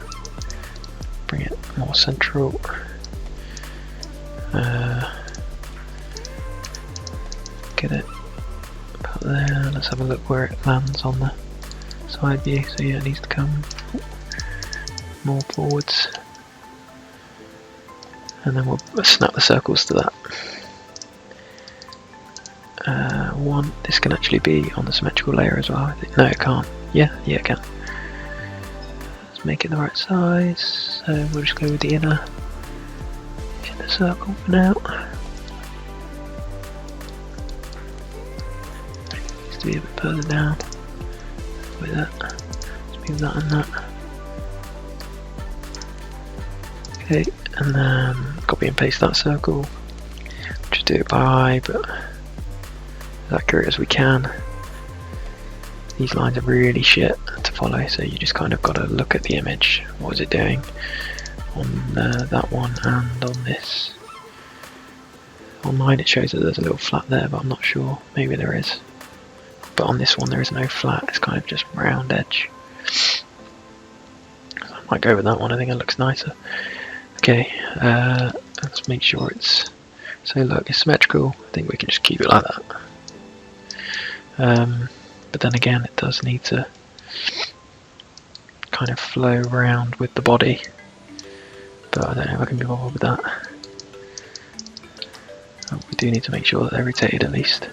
Bring it more central. Get it about there. Let's have a look where it lands on the side view. So yeah, it needs to come more forwards, and then we'll snap the circles to that. One, this can actually be on the symmetrical layer as well. I think. No, it can't. Yeah, it can. Let's make it the right size. So we'll just go with the inner circle for now. Needs to be a bit further down. Like that. Let's move that and that. Okay, and then copy and paste that circle. Just do it by eye, but as accurate as we can. These lines are really shit to follow, so you just kind of got to look at the image. What is it doing on that one and on this? On mine it shows that there's a little flat there, but I'm not sure. Maybe there is. But on this one there is no flat, it's kind of just round edge. So I might go with that one, I think it looks nicer. Okay, let's make sure it's... So look, it's symmetrical. I think we can just keep it like that. But then again, it does need to kind of flow around with the body. But I don't know if I can be bothered with that. We do need to make sure that they're rotated at least.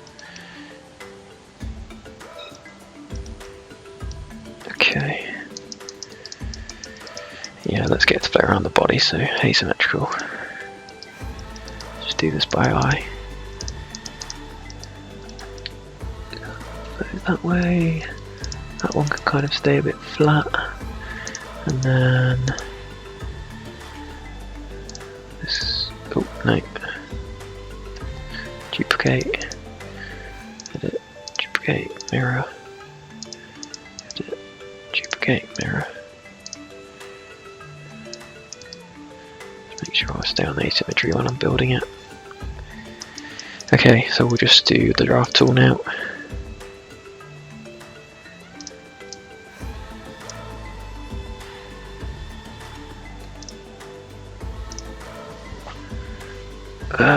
Okay. Yeah, let's get it to play around the body, so asymmetrical. Just do this by eye. That way, that one can kind of stay a bit flat, and then this, oh no, duplicate, edit, duplicate, mirror, edit, duplicate, mirror. Just make sure I stay on the asymmetry when I'm building it. Okay, so we'll just do the draft tool now.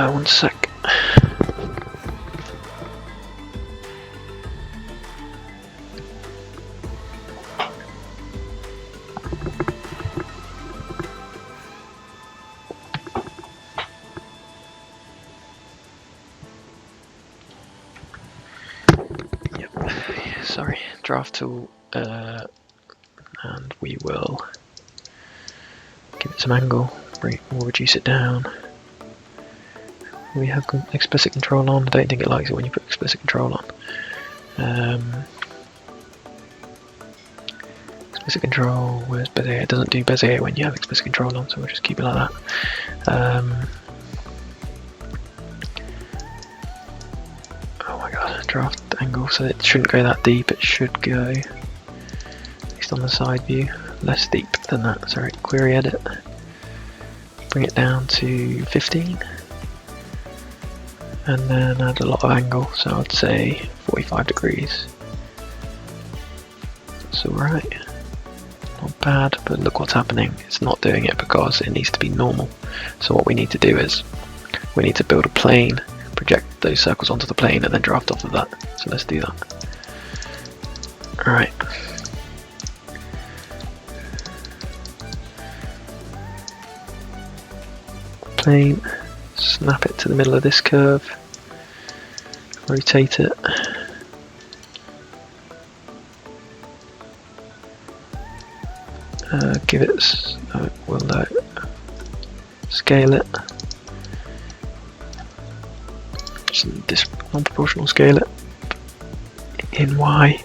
One sec. Yep. Sorry. Draft tool, and we will give it some angle. We'll reduce it down. We have explicit control on. I don't think it likes it when you put explicit control on. Explicit control, where's Bezier? It doesn't do Bezier when you have explicit control on, so we'll just keep it like that. Oh my god, draft angle, so it shouldn't go that deep, it should go, at least on the side view, less deep than that. Sorry, query edit. Bring it down to 15. And then add a lot of angle, so I'd say 45 degrees. That's alright. Not bad, but look what's happening. It's not doing it because it needs to be normal. So what we need to do is, we need to build a plane, project those circles onto the plane, and then draft off of that. So let's do that. Alright. Plane. Snap it to the middle of this curve, rotate it, give it, scale it, just this non-proportional scale it in Y,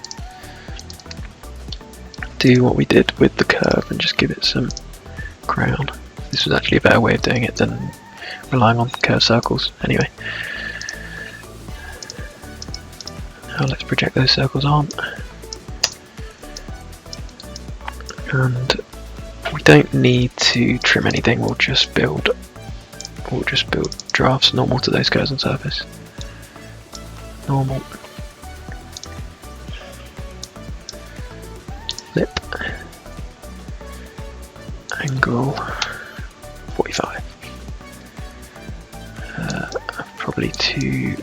do what we did with the curve and just give it some crown. This was actually a better way of doing it than relying on curved circles. Anyway, now let's project those circles on, and we don't need to trim anything. We'll just build drafts normal to those curves on surface. Normal, flip, angle 45. Probably to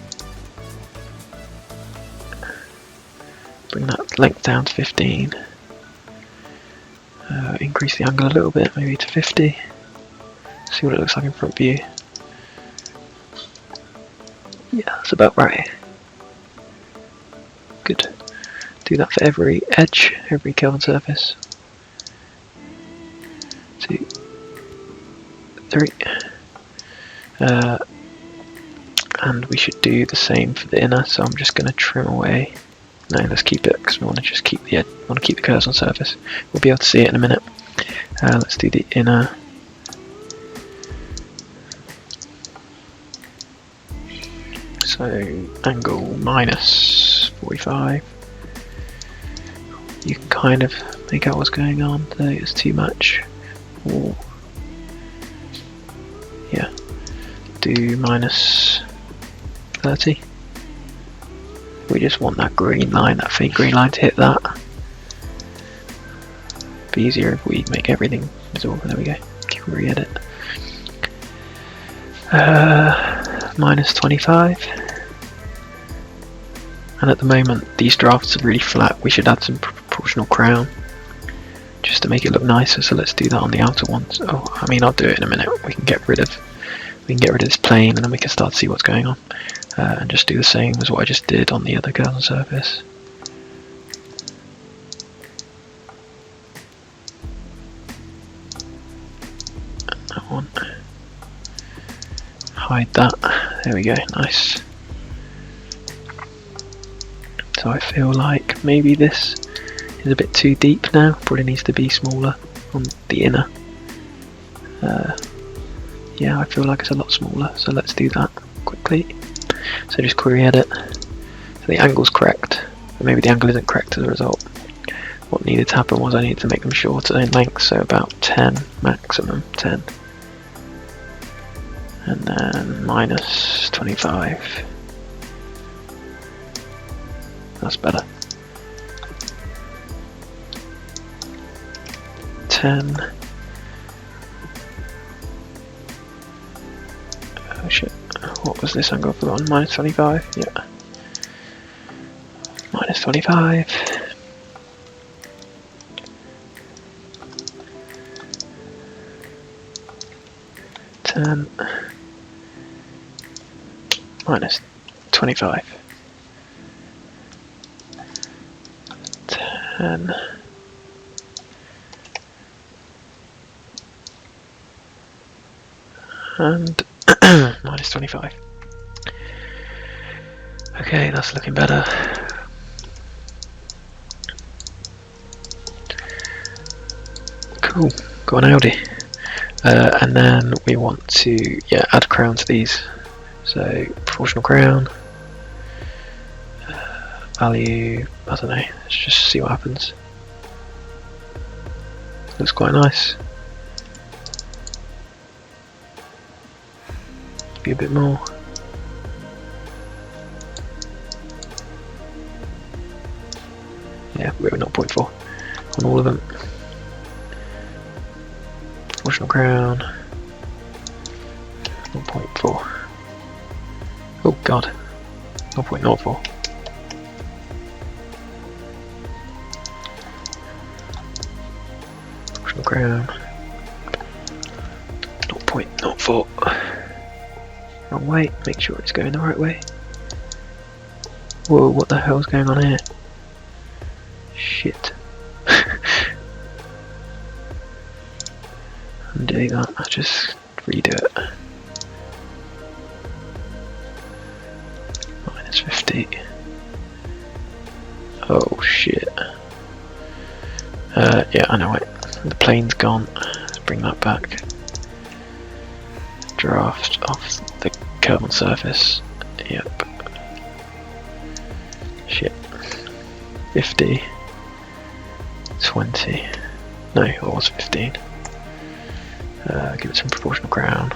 bring that length down to 15. increase the angle a little bit, maybe to 50. See what it looks like in front view. Yeah, that's about right. Good. Do that for every edge, every curve and surface. 2, 3. And we should do the same for the inner, so I'm just going to trim away. No, let's keep it because we want to just keep the curves on surface. We'll be able to see it in a minute. Let's do the inner. So angle minus 45. You can kind of make out what's going on. It's too much. Or yeah, do minus 30. We just want that green line, that faint green line to hit that. Be easier if we make everything visible. There we go. Re-edit. Minus 25. And at the moment these drafts are really flat. We should add some proportional crown just to make it look nicer. So let's do that on the outer ones. Oh, I mean, I'll do it in a minute. We can get rid of this plane, and then we can start to see what's going on. And just do the same as what I just did on the other curve and surface. And that one. Hide that. There we go. Nice. So I feel like maybe this is a bit too deep now. Probably needs to be smaller on the inner. Yeah, I feel like it's a lot smaller. So let's do that quickly. So just query edit. So the angle's correct, but maybe the angle isn't correct as a result. What needed to happen was I needed to make them shorter in length, so about 10 maximum, 10. And then minus 25. That's better. 10. Oh shit. What was this angle for that one? Minus 25? Yeah. Minus 25. 10. Minus 25. 10. And minus 25. Okay, that's looking better. Cool, got an Audi. And then we want to add crown to these. So proportional crown. Value, I don't know, let's just see what happens. Looks quite nice. Be a bit more. Yeah, we're at 0.4 on all of them. Proportional crown. 0.4. Oh god. 0.04. Proportional crown. 0.04. Wrong way, make sure it's going the right way. Whoa, what the hell's going on here? Shit. Undo that, I'll just redo it. Minus 50. Oh shit. Yeah, I know it. The plane's gone. Let's bring that back. Draft off the curve on surface. Yep. Shit. 50. 20. No, it was 15. Give it some proportional crown.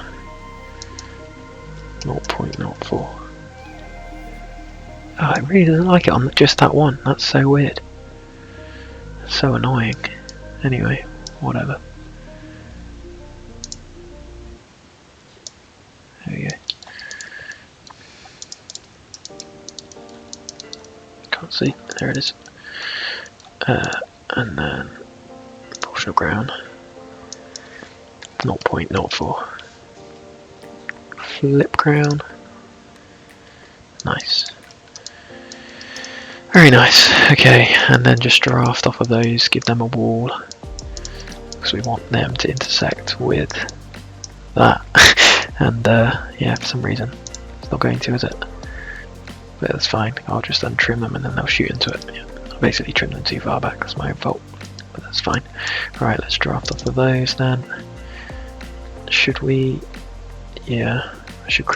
0.04. Oh, it really doesn't like it on just that one. That's so weird. So annoying. Anyway, whatever. There we go. Can't see. There it is. And then proportional ground. 0.04. Flip crown. Nice. Very nice. Okay, and then just draft off of those, give them a wall, because we want them to intersect with that. And yeah, for some reason it's not going to, is it? But that's fine. I'll just untrim them and then they'll shoot into it. Yeah. I basically trimmed them too far back. That's my own fault, but that's fine. Right, let's draft off of those then. Should we? Yeah, I should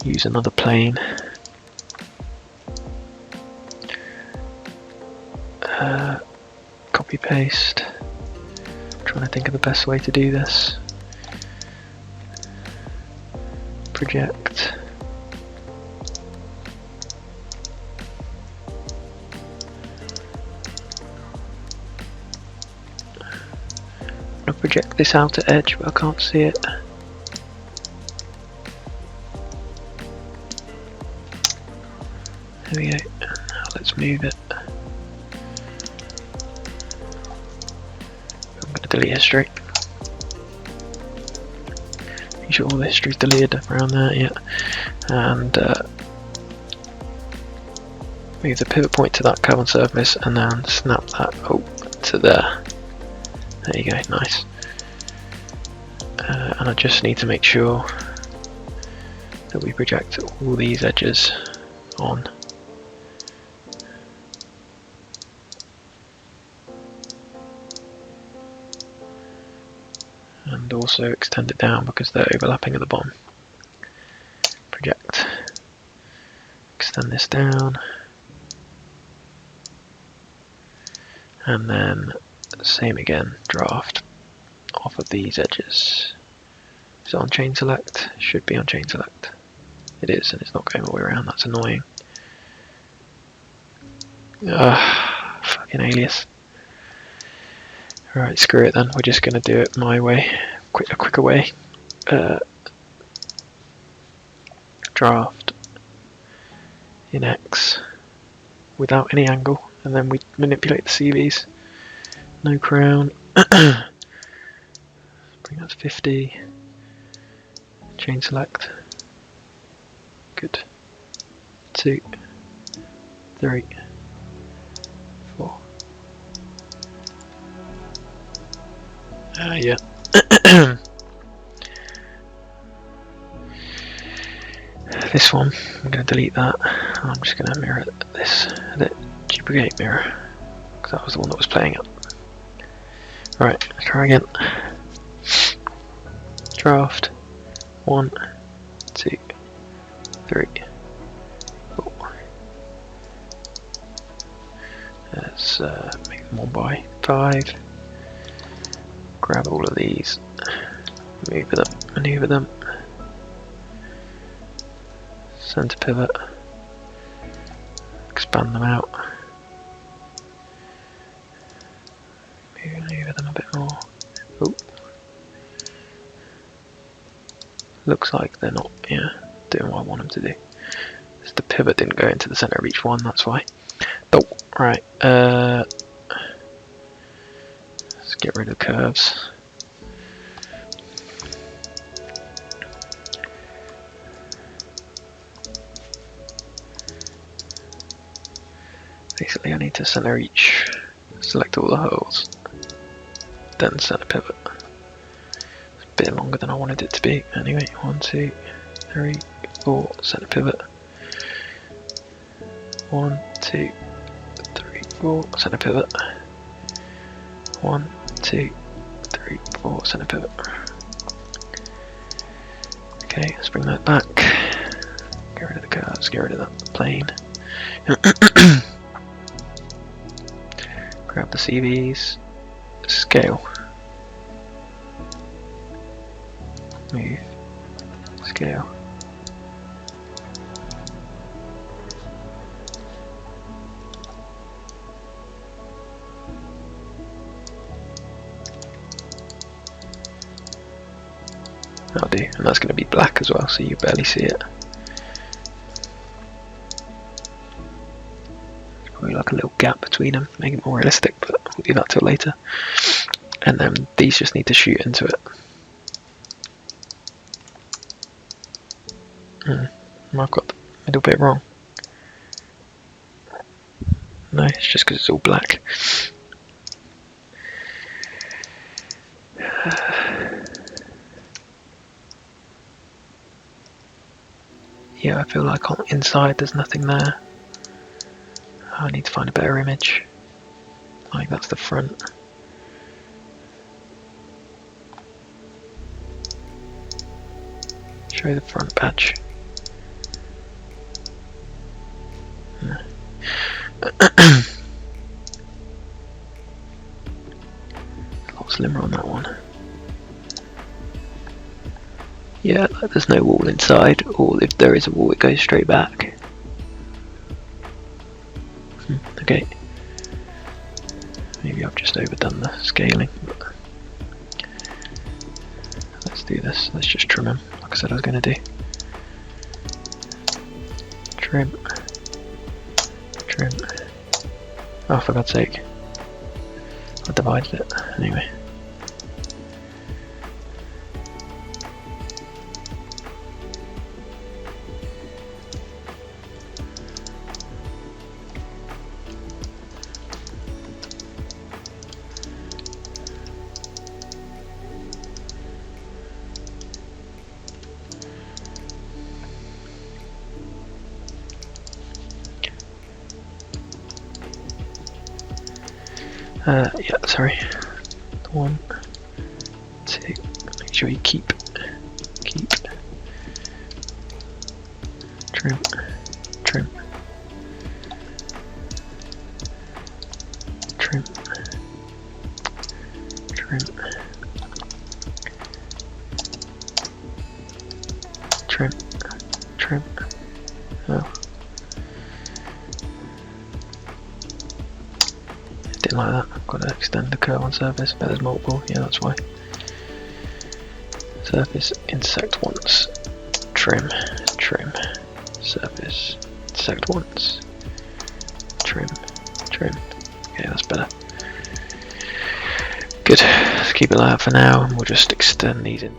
use another plane. Copy paste. I'm trying to think of the best way to do this. Project. I'm gonna project this outer edge, but I can't see it. There we go. Now let's move it. I'm gonna delete history. Make sure all the history is deleted around there, yeah. And move the pivot point to that curve on surface and then snap that to there. There you go, nice. And I just need to make sure that we project all these edges on. And also extend it down because they're overlapping at the bottom. Project. Extend this down. And then same again, draft off of these edges. Is it on chain select? Should be on chain select. It is, and it's not going all the way around, that's annoying. Fucking alias. Alright, screw it then, we're just going to do it my way, a quicker way. Draft in X without any angle, and then we manipulate the CVs. No crown. Bring that to 50. Chain select. Good. 2, 3, 4. Yeah. This one, I'm going to delete that. I'm just going to mirror this, the duplicate mirror, because that was the one that was playing it. Right, let's try again. Draft. 1, 2, 3, 4. Let's make them 1x5. Grab all of these, maneuver them, center pivot, expand them out, maneuver them a bit more. Oh. Looks like they're not doing what I want them to do. Just the pivot didn't go into the center of each one, that's why. Oh, right. Let's get rid of the curves. Basically I need to center each, select all the holes, then center pivot. It's a bit longer than I wanted it to be. Anyway, 1, 2, 3, 4, center pivot. 1, 2, 3, 4, center pivot. 1, 2, 3, 4, center pivot. Okay, let's bring that back. Get rid of the curves, get rid of that plane. Grab the CVs, scale, move, scale. That'll do, and that's going to be black as well, so you barely see it. probably like a little gap between them, make it more realistic, but we'll do that till later. And then these just need to shoot into it. I've got the middle bit wrong. No, it's just because it's all black. Yeah, I feel like on inside there's nothing there. I need to find a better image. Like that's the front. Show the front badge. A lot slimmer on that one. Yeah, like there's no wall inside, or if there is a wall it goes straight back. Okay. Maybe I've just overdone the scaling, but let's do this. Let's just trim them, like I said I was going to do. Trim. Trim. Oh, for God's sake. I divided it. Anyway. Yeah, sorry. 1, 2. Make sure you keep. Trim. Trim. Trim. Trim. Trim. Trim. Oh. Didn't like that. I've got to extend the curve on surface, but there's multiple. Yeah, that's why. Surface, intersect once. Trim. Trim. Surface, intersect once. Trim. Trim. Okay, that's better. Good. Let's keep it like that for now, and we'll just extend these in.